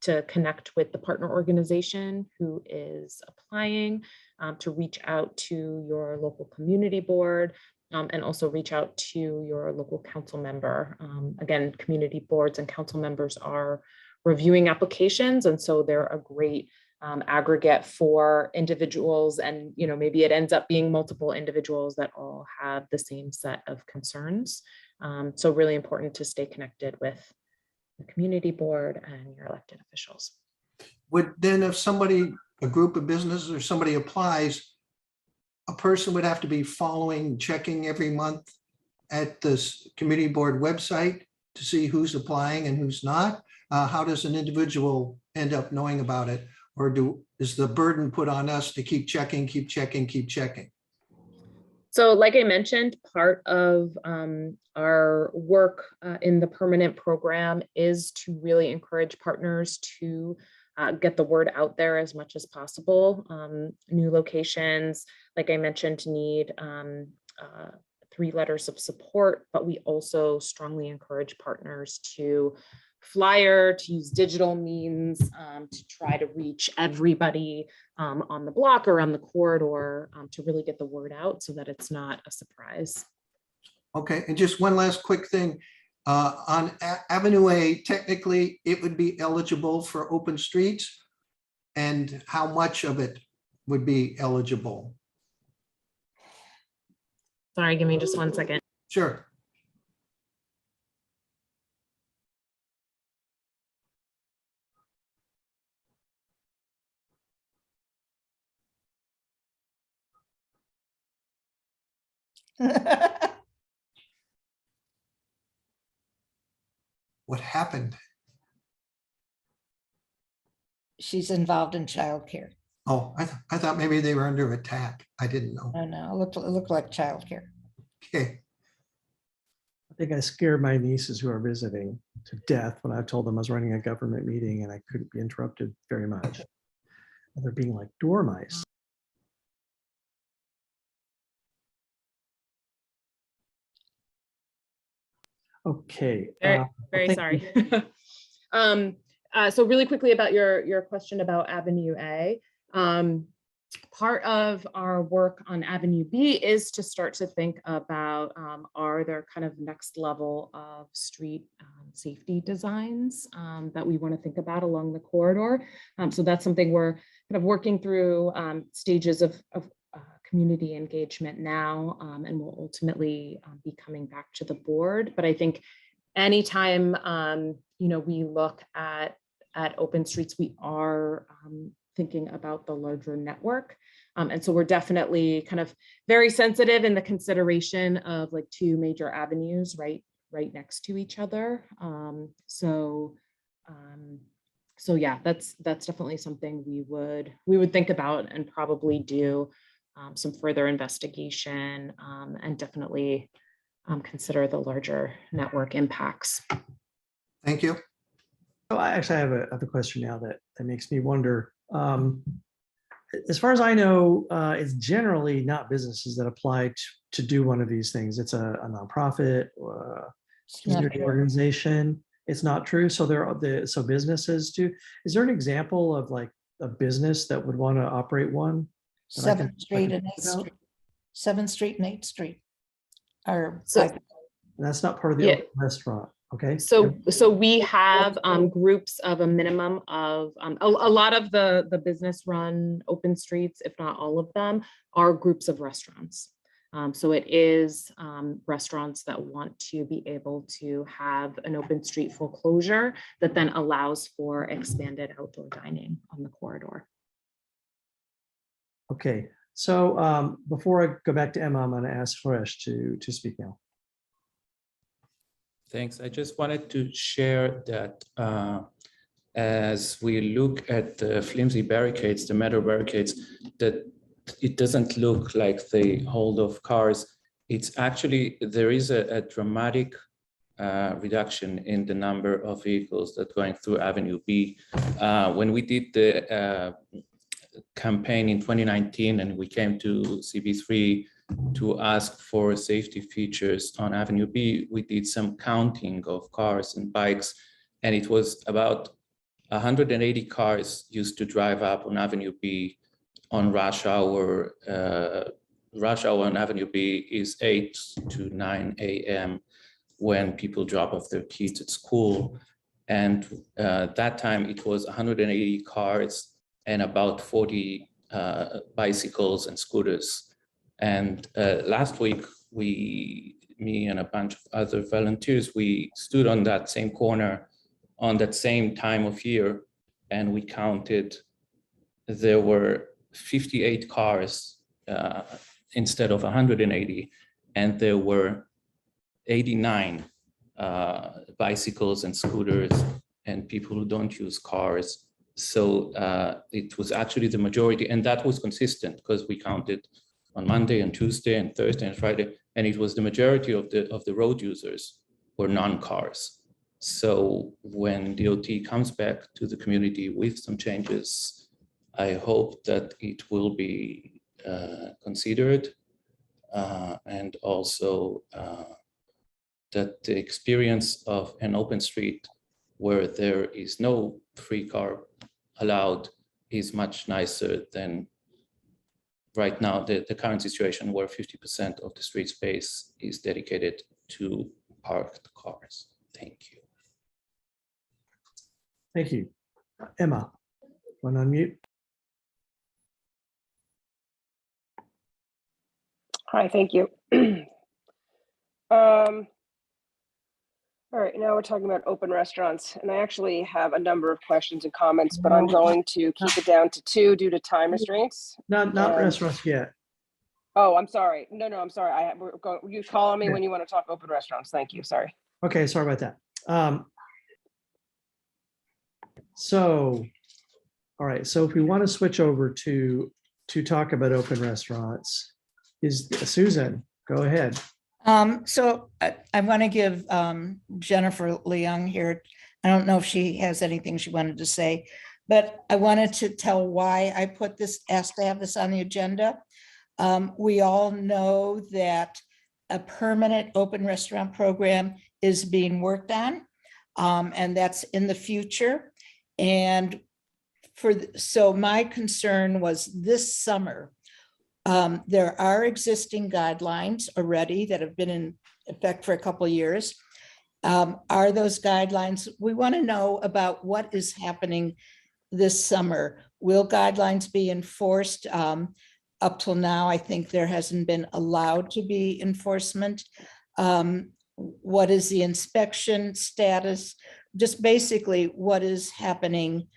to connect with the partner organization who is applying, to reach out to your local community board, and also reach out to your local council member. Again, community boards and council members are reviewing applications, and so they're a great aggregate for individuals, and maybe it ends up being multiple individuals that all have the same set of concerns. So really important to stay connected with the community board and your elected officials. Would then, if somebody, a group of businesses or somebody applies, a person would have to be checking every month at this community board website to see who's applying and who's not? How does an individual end up knowing about it? Or is the burden put on us to keep checking, keep checking, keep checking? So like I mentioned, part of our work in the permanent program is to really encourage partners to get the word out there as much as possible. New locations, like I mentioned, need 3 letters of support, but we also strongly encourage partners to flyer, to use digital means to try to reach everybody on the block or on the corridor to really get the word out so that it's not a surprise. Okay, and just one last quick thing. On Avenue A, technically, it would be eligible for open streets, and how much of it would be eligible? Sorry, give me just 1 second. Sure. What happened? She's involved in childcare. Oh, I thought maybe they were under attack. I didn't know. Oh, no, it looked like childcare. Okay. I think I scared my nieces who are visiting to death when I told them I was running a government meeting and I couldn't be interrupted very much. And they're being like dormice. Okay. Very sorry. So really quickly about your question about Avenue A. Part of our work on Avenue B is to start to think about, are there kind of next level of street safety designs that we want to think about along the corridor. So that's something we're kind of working through stages of community engagement now, and will ultimately be coming back to the board. But I think anytime we look at open streets, we are thinking about the larger network. And so we're definitely kind of very sensitive in the consideration of like 2 major avenues right next to each other. So yeah, that's definitely something we would think about and probably do some further investigation, and definitely consider the larger network impacts. Thank you. Oh, I actually have a question now that makes me wonder. As far as I know, it's generally not businesses that apply to do one of these things. It's a nonprofit or a community organization. It's not true. So so businesses do. Is there an example of like a business that would want to operate one? 7th Street and 8th Street. 7th Street and 8th Street. That's not part of the open restaurant. Okay. So we have groups of a minimum of a lot of the business run open streets, if not all of them, are groups of restaurants. So it is restaurants that want to be able to have an open street foreclosure that then allows for expanded outdoor dining on the corridor. Okay. So before I go back to Emma, I'm going to ask Fresh to speak now. Thanks. I just wanted to share that as we look at the flimsy barricades, the metal barricades, that it doesn't look like they hold off cars. It's actually, there is a dramatic reduction in the number of vehicles that are going through Avenue B. When we did the campaign in 2019 and we came to CB3 to ask for safety features on Avenue B, we did some counting of cars and bikes, and it was about 180 cars used to drive up on Avenue B on rush hour. Rush hour on Avenue B is 8 to 9 a.m. when people drop off their kids at school. And that time it was 180 cars and about 40 bicycles and scooters. And last week, me and a bunch of other volunteers, we stood on that same corner on that same time of year, and we counted, there were 58 cars instead of 180, and there were 89 bicycles and scooters and people who don't use cars. So it was actually the majority, and that was consistent because we counted on Monday and Tuesday and Thursday and Friday, and it was the majority of the road users were non-cars. So when DOT comes back to the community with some changes, I hope that it will be considered, and also that the experience of an open street where there is no free car allowed is much nicer than right now, the current situation where 50% of the street space is dedicated to parked cars. Thank you. Thank you. Emma, want to unmute? Hi, thank you. All right, now we're talking about open restaurants, and I actually have a number of questions and comments, but I'm going to keep it down to 2 due to time restraints. Not restaurants yet. Oh, I'm sorry. No, I'm sorry. You call on me Yeah. when you want to talk open restaurants. Thank you. Sorry. Okay, sorry about that. So, all right, so if we want to switch over to talk about open restaurants, is Susan, go ahead. So I want to give Jennifer Leung here. I don't know if she has anything she wanted to say, but I wanted to tell why I asked to have this on the agenda. We all know that a permanent open restaurant program is being worked on, and that's in the future. And so my concern was this summer, there are existing guidelines already that have been in effect for a couple of years. Are those guidelines? We want to know about what is happening this summer. Will guidelines be enforced? Up till now, I think there hasn't been allowed to be enforcement. What is the inspection status? Just basically what is happening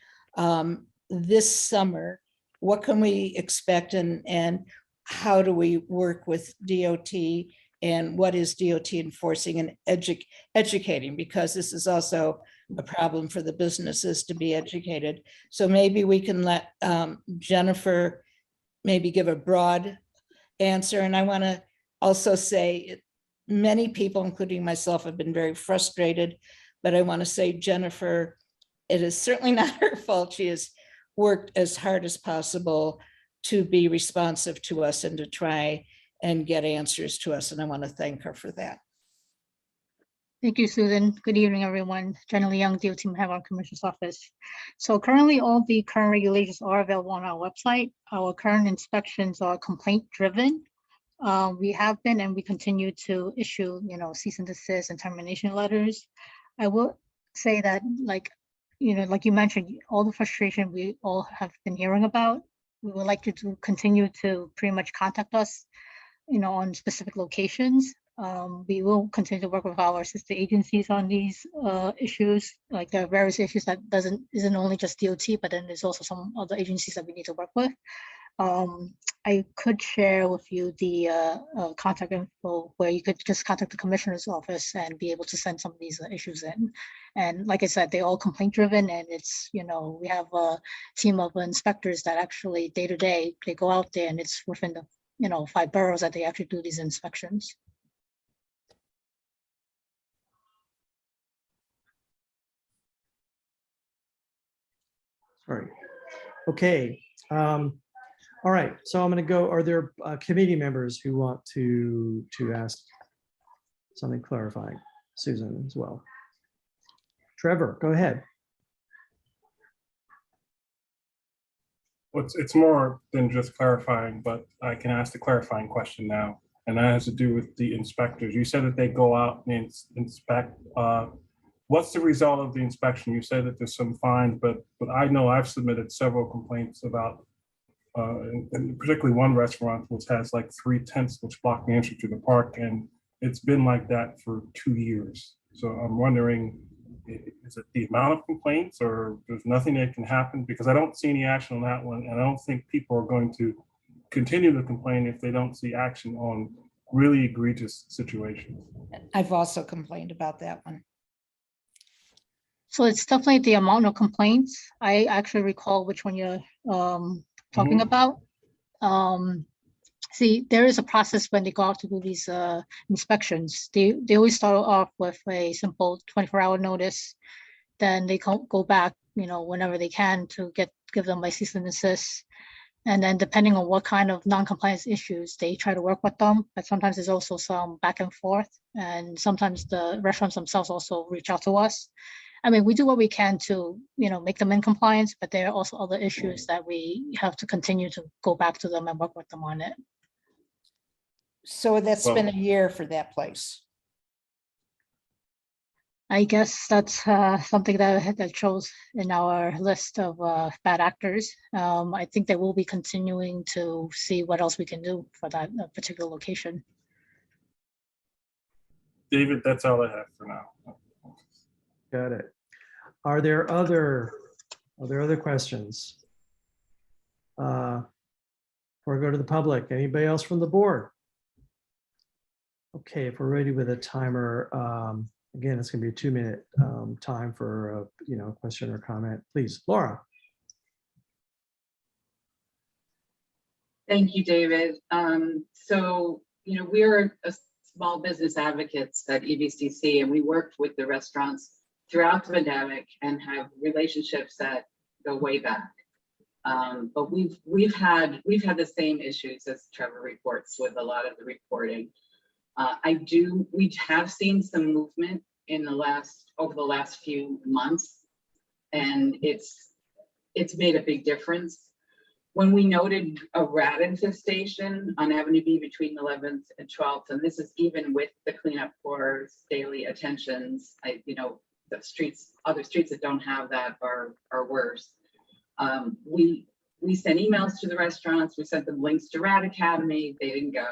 this summer? What can we expect, and how do we work with DOT, and what is DOT enforcing and educating? Because this is also a problem for the businesses to be educated. So maybe we can let Jennifer maybe give a broad answer. And I want to also say many people, including myself, have been very frustrated, but I want to say, Jennifer, it is certainly not her fault. She has worked as hard as possible to be responsive to us and to try and get answers to us. And I want to thank her for that. Thank you, Susan. Good evening, everyone. Jenna Leung, DOT Manhattan Commissioner's Office. So currently all the current regulations are available on our website. Our current inspections are complaint driven. We have been and we continue to issue, cease and desist and termination letters. I will say that, like you mentioned, all the frustration we all have been hearing about, we would like you to continue to pretty much contact us, on specific locations. We will continue to work with our sister agencies on these issues. Like there are various issues that isn't only just DOT, but then there's also some other agencies that we need to work with. I could share with you the contact info where you could just contact the commissioner's office and be able to send some of these issues in. And like I said, they're all complaint driven, and it's, we have a team of inspectors that actually day to day, they go out there, and it's within the 5 boroughs that they actually do these inspections. Sorry. Okay. All right. So I'm going to go. Are there committee members who want to ask something clarifying? Susan as well. Trevor, go ahead. Well, it's more than just clarifying, but I can ask the clarifying question now. And that has to do with the inspectors. You said that they go out and inspect. What's the result of the inspection? You said that there's some fines, but I know I've submitted several complaints about, and particularly one restaurant which has like 3 tents which block the entry to the park, and it's been like that for 2 years. So I'm wondering, is it the amount of complaints, or there's nothing that can happen? Because I don't see any action on that one, and I don't think people are going to continue to complain if they don't see action on really egregious situations. I've also complained about that one. So it's definitely the amount of complaints. I actually recall which one you're talking about. See, there is a process when they go out to do these inspections. They always start off with a simple 24-hour notice. Then they go back, whenever they can to give them a cease and desist. And then depending on what kind of non-compliance issues, they try to work with them. But sometimes there's also some back and forth. And sometimes the restaurants themselves also reach out to us. I mean, we do what we can to, make them in compliance, but there are also other issues that we have to continue to go back to them and work with them on it. So that's been a year for that place. I guess that's something that shows in our list of bad actors. I think they will be continuing to see what else we can do for that particular location. David, that's all I have for now. Got it. Are there other questions? Before I go to the public, anybody else from the board? Okay, if we're ready with a timer, again, it's going to be a 2-minute time for a question or comment. Please, Laura. Thank you, David. So, we're a small business advocates at EBCC, and we worked with the restaurants throughout the pandemic and have relationships that go way back. But we've had the same issues as Trevor reports with a lot of the reporting. We have seen some movement over the last few months, and it's made a big difference. When we noted a rat infestation on Avenue B between 11th and 12th, and this is even with the cleanup corps' daily attentions, other streets that don't have that are worse. We sent emails to the restaurants. We sent them links to Rat Academy. They didn't go.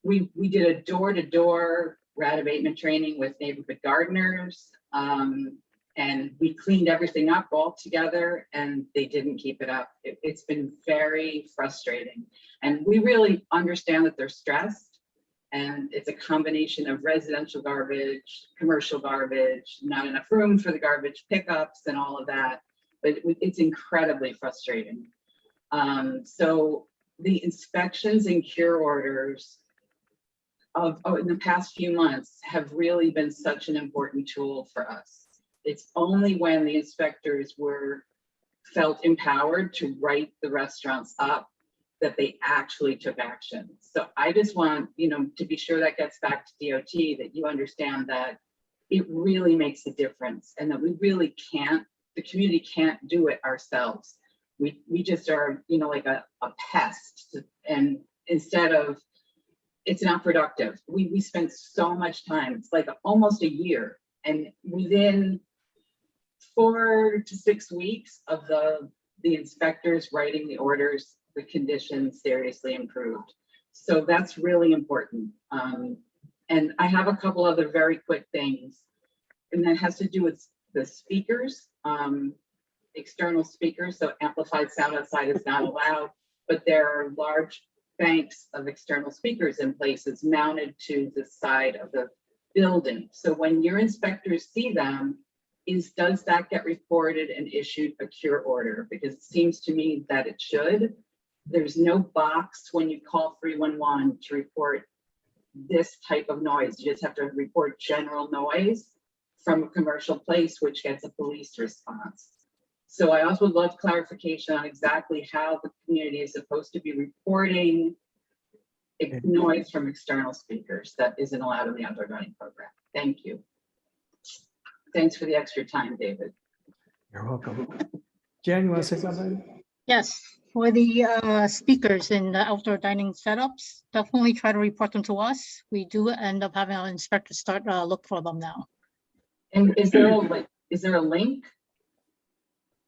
We did a door-to-door rat abatement training with neighborhood gardeners, and we cleaned everything up all together, and they didn't keep it up. It's been very frustrating, and we really understand that they're stressed, and it's a combination of residential garbage, commercial garbage, not enough room for the garbage pickups and all of that, but it's incredibly frustrating. So the inspections and cure orders in the past few months have really been such an important tool for us. It's only when the inspectors felt empowered to write the restaurants up that they actually took action. So I just want, to be sure that gets back to DOT, that you understand that it really makes a difference, and that we really can't, the community can't do it ourselves. We just are, like a pest, and instead of, it's not productive. We spent so much time, it's like almost a year, and within 4 to 6 weeks of the inspectors writing the orders, the conditions seriously improved. So that's really important. And I have a couple other very quick things, and that has to do with the speakers, external speakers. So amplified sound outside is not allowed, but there are large banks of external speakers in places mounted to the side of the building. So when your inspectors see them, does that get reported and issued a cure order? Because it seems to me that it should. There's no box when you call 311 to report this type of noise. You just have to report general noise from a commercial place, which gets a police response. So I also would love clarification on exactly how the community is supposed to be reporting noise from external speakers that isn't allowed in the outdoor dining program. Thank you. Thanks for the extra time, David. You're welcome. Jen, you want to say something? Yes. For the speakers in the outdoor dining setups, definitely try to report them to us. We do end up having our inspectors start look for them now. And is there a link? Is there a link?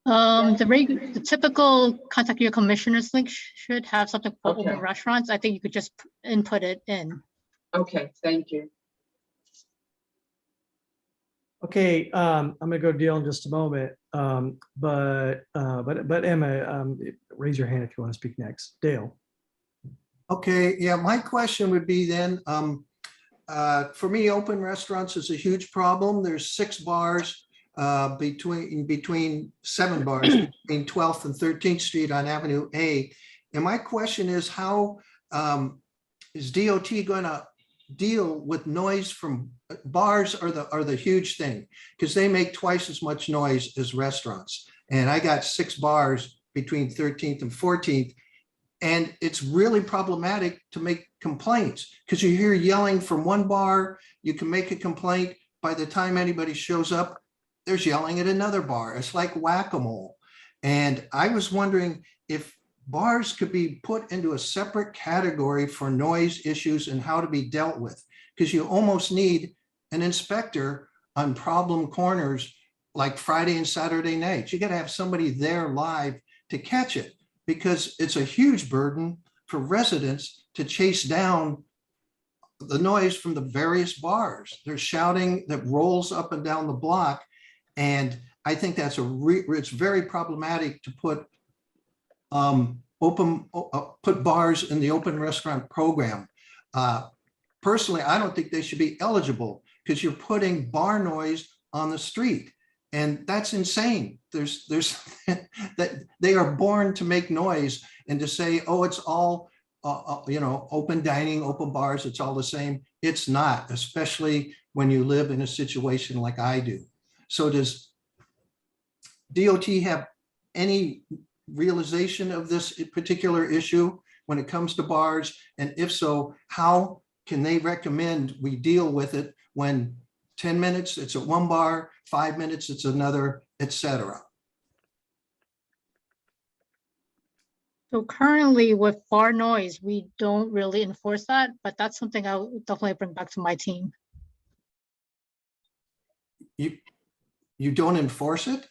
The typical contact your commissioners link should have something for open Okay. restaurants. I think you could just input it in. Okay, thank you. Okay, I'm gonna go to Dale in just a moment. But Emma, raise your hand if you want to speak next. Dale. Okay, yeah, my question would be then, for me, open restaurants is a huge problem. There's 6 bars between 7 bars between 12th and 13th Street on Avenue A. And my question is, how is DOT gonna deal with noise from bars? Are the huge thing, because they make twice as much noise as restaurants. And I got 6 bars between 13th and 14th. And it's really problematic to make complaints because you hear yelling from one bar, you can make a complaint. By the time anybody shows up, there's yelling at another bar. It's like whack-a-mole. And I was wondering if bars could be put into a separate category for noise issues and how to be dealt with, because you almost need an inspector on problem corners like Friday and Saturday nights. You got to have somebody there live to catch it, because it's a huge burden for residents to chase down the noise from the various bars. There's shouting that rolls up and down the block. And I think that's it's very problematic to put put bars in the open restaurant program. Personally, I don't think they should be eligible because you're putting bar noise on the street. And that's insane. There's that they are born to make noise, and to say, oh, it's all, open dining, open bars, it's all the same. It's not, especially when you live in a situation like I do. So does DOT have any realization of this particular issue when it comes to bars? And if so, how can they recommend we deal with it when 10 minutes it's at one bar, 5 minutes it's another, etc.? So currently with bar noise, we don't really enforce that, but that's something I'll definitely bring back to my team. You don't enforce it?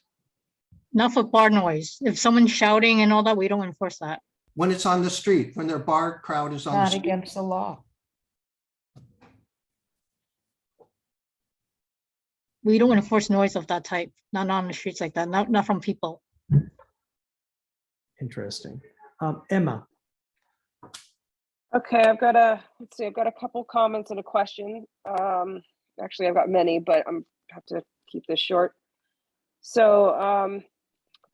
Not for bar noise. If someone's shouting and all that, we don't enforce that. When it's on the street, when their bar crowd is on the Not street? against the law. We don't enforce noise of that type, not on the streets like that, not from people. Interesting. Emma. Okay, I've got a couple comments and a question. Actually, I've got many, but I'm have to keep this short. So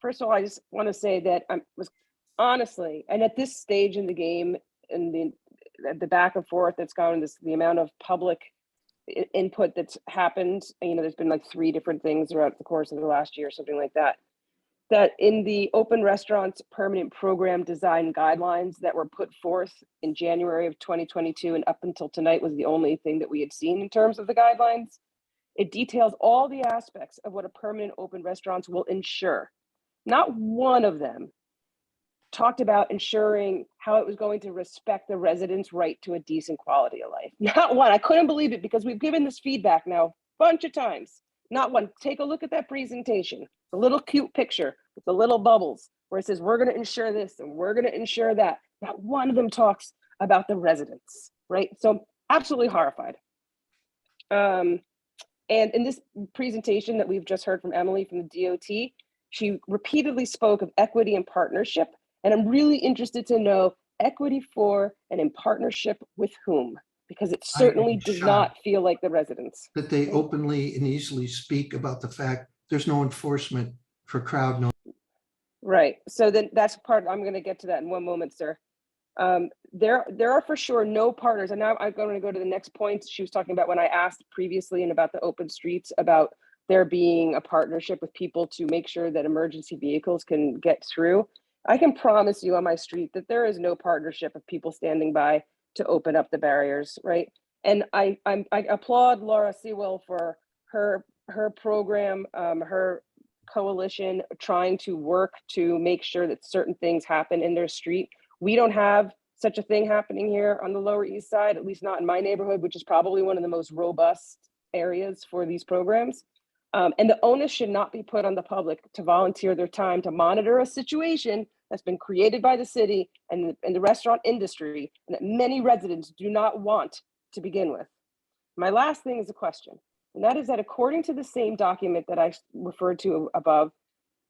first of all, I just want to say that I was honestly, and at this stage in the game, and the back and forth that's gone, the amount of public input that's happened, there's been like 3 different things throughout the course of the last year, something like that. That in the open restaurants permanent program design guidelines that were put forth in January of 2022 and up until tonight was the only thing that we had seen in terms of the guidelines. It details all the aspects of what a permanent open restaurants will ensure. Not one of them talked about ensuring how it was going to respect the residents' right to a decent quality of life. Not one. I couldn't believe it, because we've given this feedback now a bunch of times. Not one. Take a look at that presentation. The little cute picture with the little bubbles where it says, we're going to ensure this and we're going to ensure that. Not one of them talks about the residents, right? So absolutely horrified. And in this presentation that we've just heard from Emily from the DOT, she repeatedly spoke of equity and partnership. And I'm really interested to know equity for and in partnership with whom, because it certainly does not feel like the residents. That they openly and easily speak about the fact there's no enforcement for crowd noise. Right. So then that's part, I'm going to get to that in one moment, sir. There are for sure no partners. And now I'm going to go to the next point. She was talking about when I asked previously and about the open streets, about there being a partnership with people to make sure that emergency vehicles can get through. I can promise you on my street that there is no partnership of people standing by to open up the barriers, right? And I applaud Laura Sewell for her program, her coalition trying to work to make sure that certain things happen in their street. We don't have such a thing happening here on the Lower East Side, at least not in my neighborhood, which is probably one of the most robust areas for these programs. And the onus should not be put on the public to volunteer their time to monitor a situation that's been created by the city and the restaurant industry, and that many residents do not want to begin with. My last thing is a question, and that is that according to the same document that I referred to above,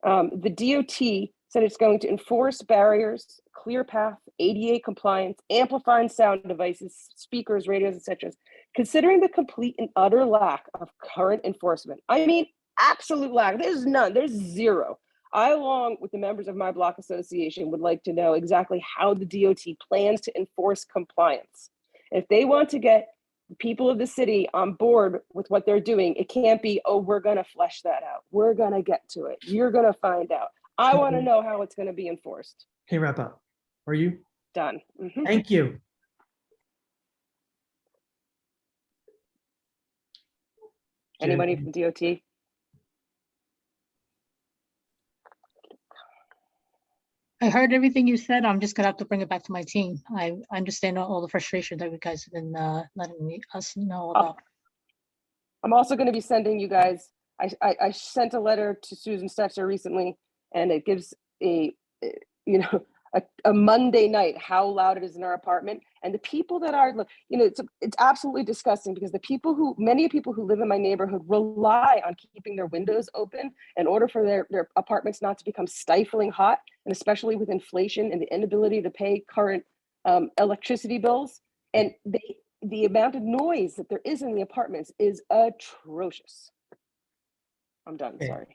the DOT said it's going to enforce barriers, clear path, ADA compliance, amplifying sound devices, speakers, radios, etc. Considering the complete and utter lack of current enforcement, I mean, absolute lack, there's none, there's zero. I, along with the members of my block association, would like to know exactly how the DOT plans to enforce compliance. And if they want to get the people of the city on board with what they're doing, it can't be, oh, we're gonna flesh that out. We're gonna get to it. You're gonna find out. I wanna know how it's gonna be enforced. Can you wrap up? Are you? Done. Mhm. Thank you. Anybody from DOT? I heard everything you said. I'm just gonna have to bring it back to my team. I understand all the frustration that you guys have been letting us know about. I'm also going to be sending you guys, I sent a letter to Susan Stetzer recently, and it gives a Monday night how loud it is in our apartment. And the people that are, it's absolutely disgusting, because many people who live in my neighborhood rely on keeping their windows open in order for their apartments not to become stifling hot, and especially with inflation and the inability to pay current electricity bills. And the amount of noise that there is in the apartments is atrocious. I'm done, sorry.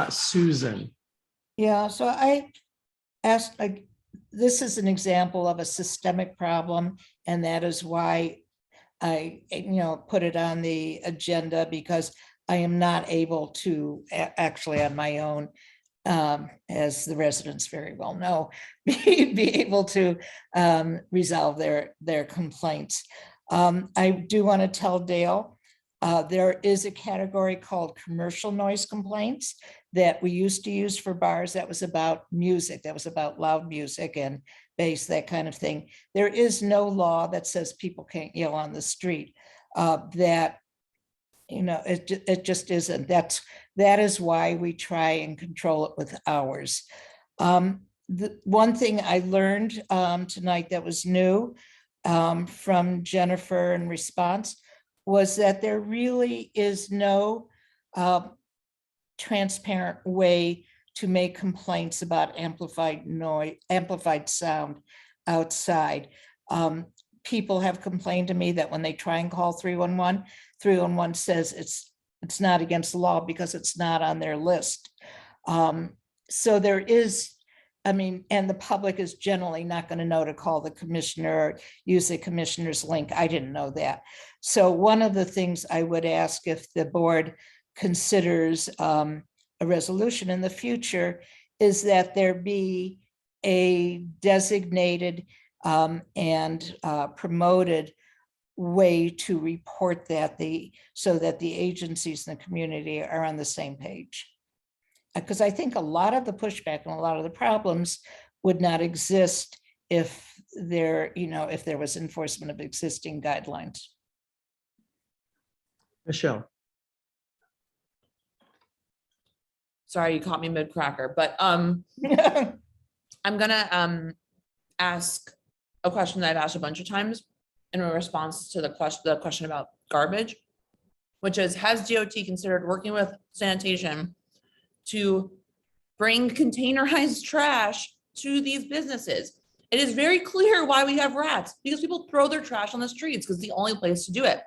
Susan. Yeah, so I asked, this is an example of a systemic problem, and that is why I, put it on the agenda, because I am not able to actually on my own, as the residents very well know, be able to resolve their complaints. I do want to tell Dale, there is a category called commercial noise complaints that we used to use for bars. That was about music. That was about loud music and bass, that kind of thing. There is no law that says people can't yell on the street. It just isn't. That is why we try and control it with hours. The one thing I learned tonight that was new from Jennifer in response was that there really is no transparent way to make complaints about amplified sound outside. People have complained to me that when they try and call 311, 311 says it's not against the law because it's not on their list. So there is, and the public is generally not going to know to call the commissioner or use the commissioner's link. I didn't know that. So one of the things I would ask, if the board considers a resolution in the future, is that there be a designated and promoted way to report that, so that the agencies in the community are on the same page. Because I think a lot of the pushback and a lot of the problems would not exist if there was enforcement of existing guidelines. Michelle. Sorry, you caught me mid-cracker, but I'm gonna ask a question that I've asked a bunch of times in response to the question about garbage, which is, has DOT considered working with sanitation to bring containerized trash to these businesses? It is very clear why we have rats, because people throw their trash on the streets because it's the only place to do it.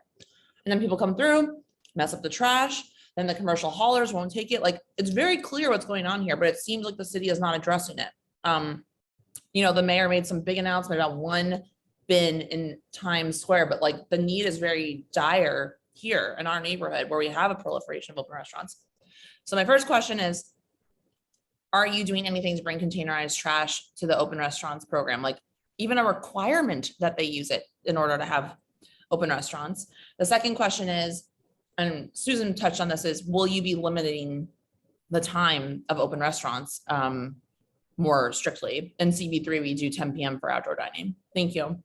And then people come through, mess up the trash, then the commercial haulers won't take it. Like, it's very clear what's going on here, but it seems like the city is not addressing it. The mayor made some big announcement about one bin in Times Square, but like the need is very dire here in our neighborhood where we have a proliferation of open restaurants. So my first question is, are you doing anything to bring containerized trash to the open restaurants program? Like even a requirement that they use it in order to have open restaurants. The second question is, and Susan touched on this, is will you be limiting the time of open restaurants more strictly. In CB3, we do 10 p.m. for outdoor dining. Thank you.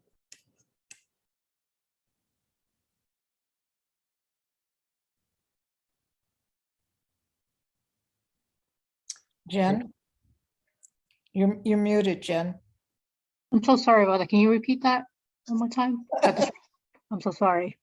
Jen? You're muted, Jen. I'm so sorry about that. Can you repeat that one more time? I'm so sorry.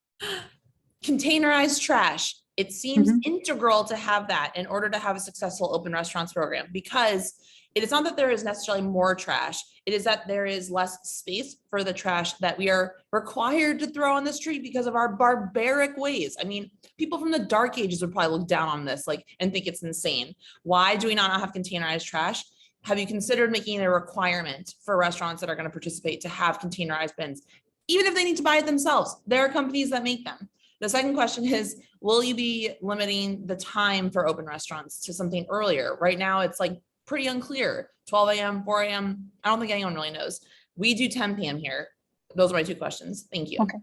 Containerized trash. It seems integral to have that in order to have a successful open restaurants program, because it is not that there is necessarily more trash. It is that there is less space for the trash that we are required to throw on the street because of our barbaric ways. I mean, people from the dark ages would probably look down on this and think it's insane. Why do we not have containerized trash? Have you considered making it a requirement for restaurants that are going to participate to have containerized bins, even if they need to buy it themselves? There are companies that make them. The second question is, will you be limiting the time for open restaurants to something earlier? Right now, it's like pretty unclear, 12 a.m., 4 a.m. I don't think anyone really knows. We do 10 p.m. here. Those are my two questions. Thank you. Okay,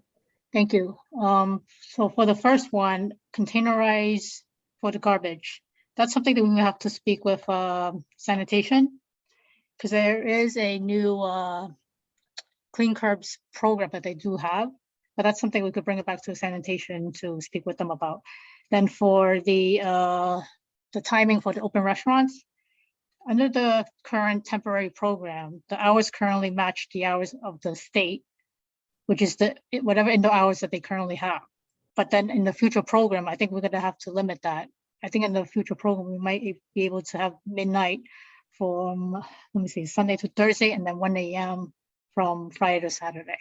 thank you. So for the first one, containerize for the garbage. That's something that we have to speak with sanitation, because there is a new clean curbs program that they do have. But that's something we could bring it back to sanitation to speak with them about. Then for the timing for the open restaurants, under the current temporary program, the hours currently match the hours of the state, which is whatever indoor hours that they currently have. But then in the future program, I think we're gonna have to limit that. I think in the future program, we might be able to have midnight from, let me see, Sunday to Thursday, and then 1 a.m. from Friday to Saturday.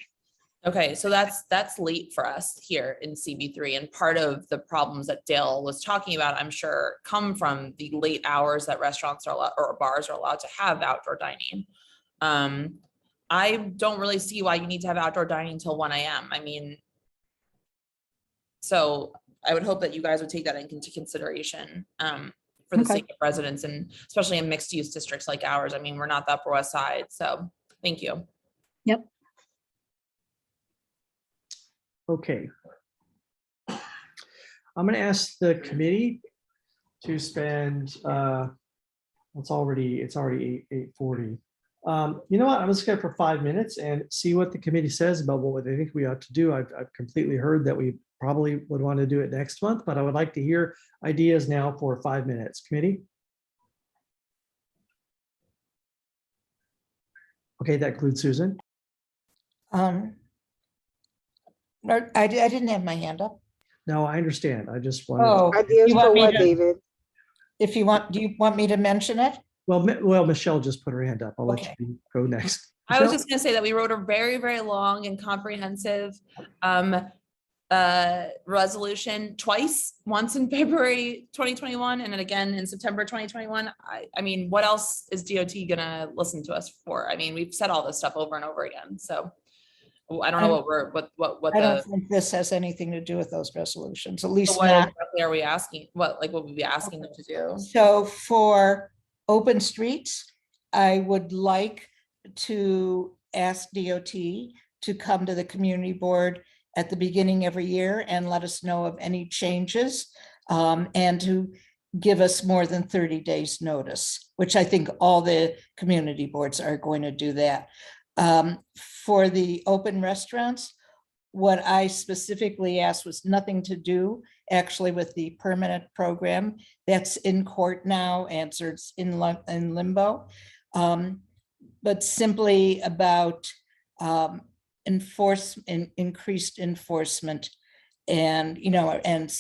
Okay, so that's late for us here in CB3, and part of the problems that Dale was talking about, I'm sure, come from the late hours that restaurants are allowed, or bars are allowed to have outdoor dining. I don't really see why you need to have outdoor dining until 1 a.m. I mean, so I would hope that you guys would take that into consideration for the sake of residents, and especially in mixed use districts like ours. I mean, we're not the Upper West Side, so thank you. Yep. Okay. I'm going to ask the committee to spend, it's already 8:40. You know what? I'm just going to for 5 minutes and see what the committee says about what they think we ought to do. I've completely heard that we probably would want to do it next month, but I would like to hear ideas now for 5 minutes. Committee? Okay, that includes Susan. I didn't have my hand up. No, I understand. I just wanted. Oh, Ideas you for want me what, to- David? If you want, do you want me to mention it? Well, Michelle just put her hand up. I'll let you go next. I was Michelle? just going to say that we wrote a very, very long and comprehensive resolution twice, once in February 2021 and then again in September 2021. I mean, what else is DOT gonna listen to us for? I mean, we've said all this stuff over and over again. So I don't know I don't think this has anything to do with those resolutions, at least what not. exactly are we asking? What would we be asking them to do? So for open streets, I would like to ask DOT to come to the community board at the beginning every year and let us know of any changes, and to give us more than 30 days notice, which I think all the community boards are going to do that. For the open restaurants, what I specifically asked was nothing to do actually with the permanent program. That's in court now, answered in limbo, but simply about increased enforcement, and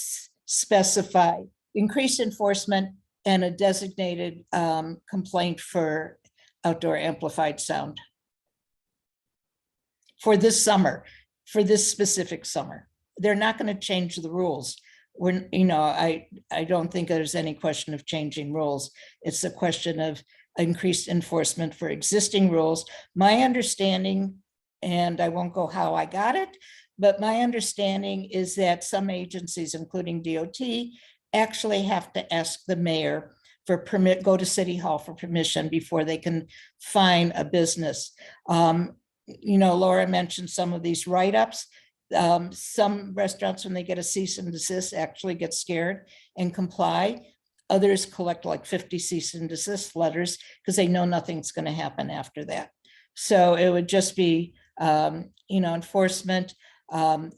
specify increased enforcement and a designated complaint for outdoor amplified sound for this summer, for this specific summer. They're not going to change the rules. I don't think there's any question of changing rules. It's a question of increased enforcement for existing rules. My understanding, and I won't go how I got it, but my understanding is that some agencies, including DOT, actually have to ask the mayor for permit, go to City Hall for permission before they can fine a business. Laura mentioned some of these write-ups. Some restaurants, when they get a cease and desist, actually get scared and comply. Others collect like 50 cease and desist letters because they know nothing's going to happen after that. So it would just be, enforcement,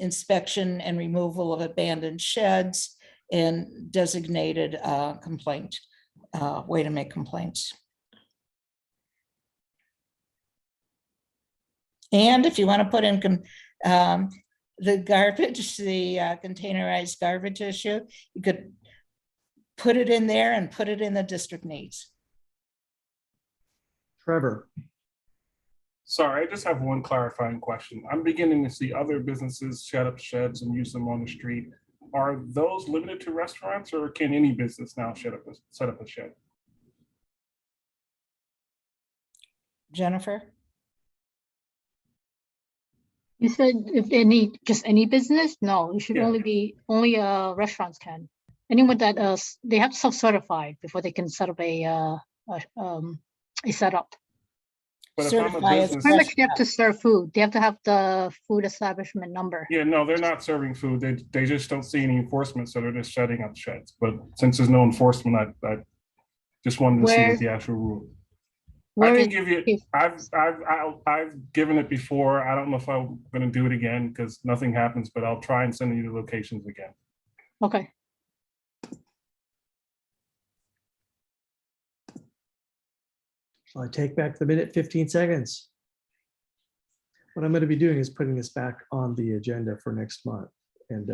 inspection and removal of abandoned sheds, and designated complaint, way to make complaints. And if you want to put in the garbage, the containerized garbage issue, you could put it in there and put it in the district needs. Trevor. Sorry, I just have one clarifying question. I'm beginning to see other businesses set up sheds and use them on the street. Are those limited to restaurants, or can any business now set up a shed? Jennifer? You said if just any business? No, it should Yeah. only restaurants can. Anyone that they have to self-certify before they can set up a setup. But if I'm a Certify as business, Pretty much they have to serve food. They have to have the food establishment number. yeah, no, they're not serving food. They just don't see any enforcement, so they're just shutting up sheds. But since there's no enforcement, I just wanted to see Where- what the actual rule. I Where can is give you. I've given it before. I don't know if I'm going to do it again because nothing happens. But I'll try and send you the locations again. okay. So I take back the minute 15 seconds. What I'm going to be doing is putting this back on the agenda for next month. And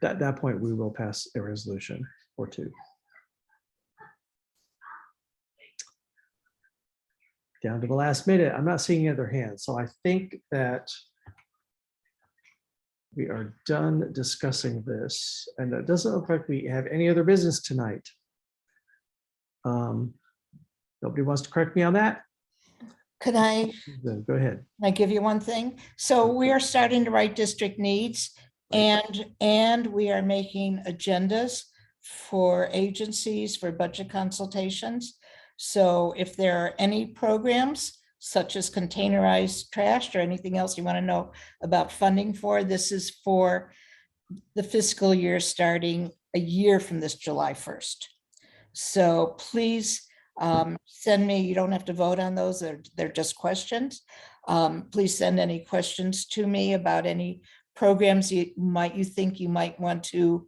at that point, we will pass a resolution or two. Down to the last minute. I'm not seeing any other hands. So I think that we are done discussing this. And it doesn't look like we have any other business tonight. Nobody wants to correct me on that? Could I Then go ahead. give you one thing? So we are starting to write district needs, and we are making agendas for agencies for budget consultations. So if there are any programs such as containerized trash or anything else you want to know about funding for, this is for the fiscal year starting a year from this July 1st. So please send me, you don't have to vote on those, they're just questions. Please send any questions to me about any programs you think you might want to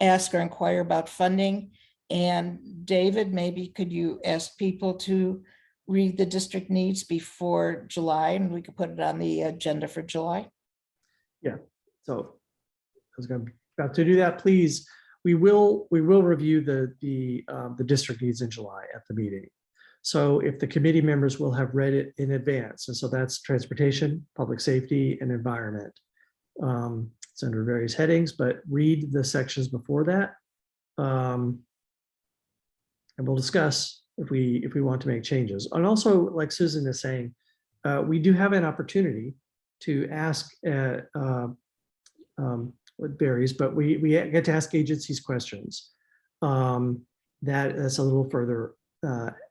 ask or inquire about funding. And David, maybe could you ask people to read the district needs before July, and we could put it on the agenda for July? Yeah, so I was about to do that. Please, we will review the district needs in July at the meeting. So if the committee members will have read it in advance, and so that's transportation, public safety, and environment. It's under various headings, but read the sections before that. And we'll discuss if we want to make changes. And also, like Susan is saying, we do have an opportunity to ask what varies, but we get to ask agencies questions. That's a little further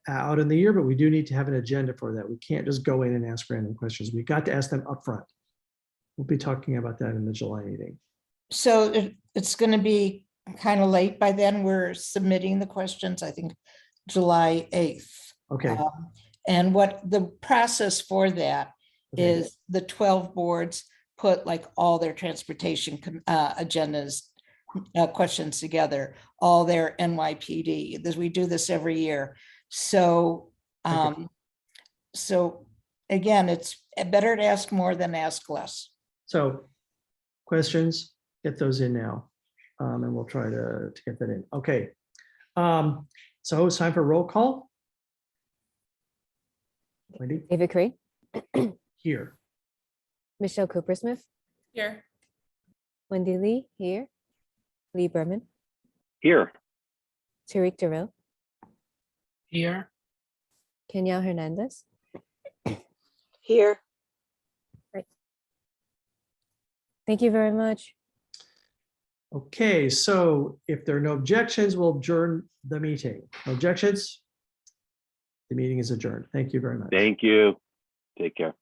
out in the year, but we do need to have an agenda for that. We can't just go in and ask random questions. We got to ask them up front. We'll be talking about that in the July meeting. So it's going to be kind of late by then. We're submitting the questions, I think, July 8th. Okay. And what the process for that is the 12 boards put like all their transportation agendas, questions together, all their NYPD. We do this every year. So, so again, it's better to ask more than ask less. So questions, get those in now. And we'll try to get that in. Okay. So it's time for roll call. Wendy? David Crane, Here. Michelle Coopersmith, Here. Wendy Lee here, Lee Berman, Here. Tariq Darrell, Here. Kenya Hernandez. Here. Right. Thank you very much. Okay, so if there are no objections, we'll adjourn the meeting. No objections? The meeting is adjourned. Thank you very much. Thank you. Take care.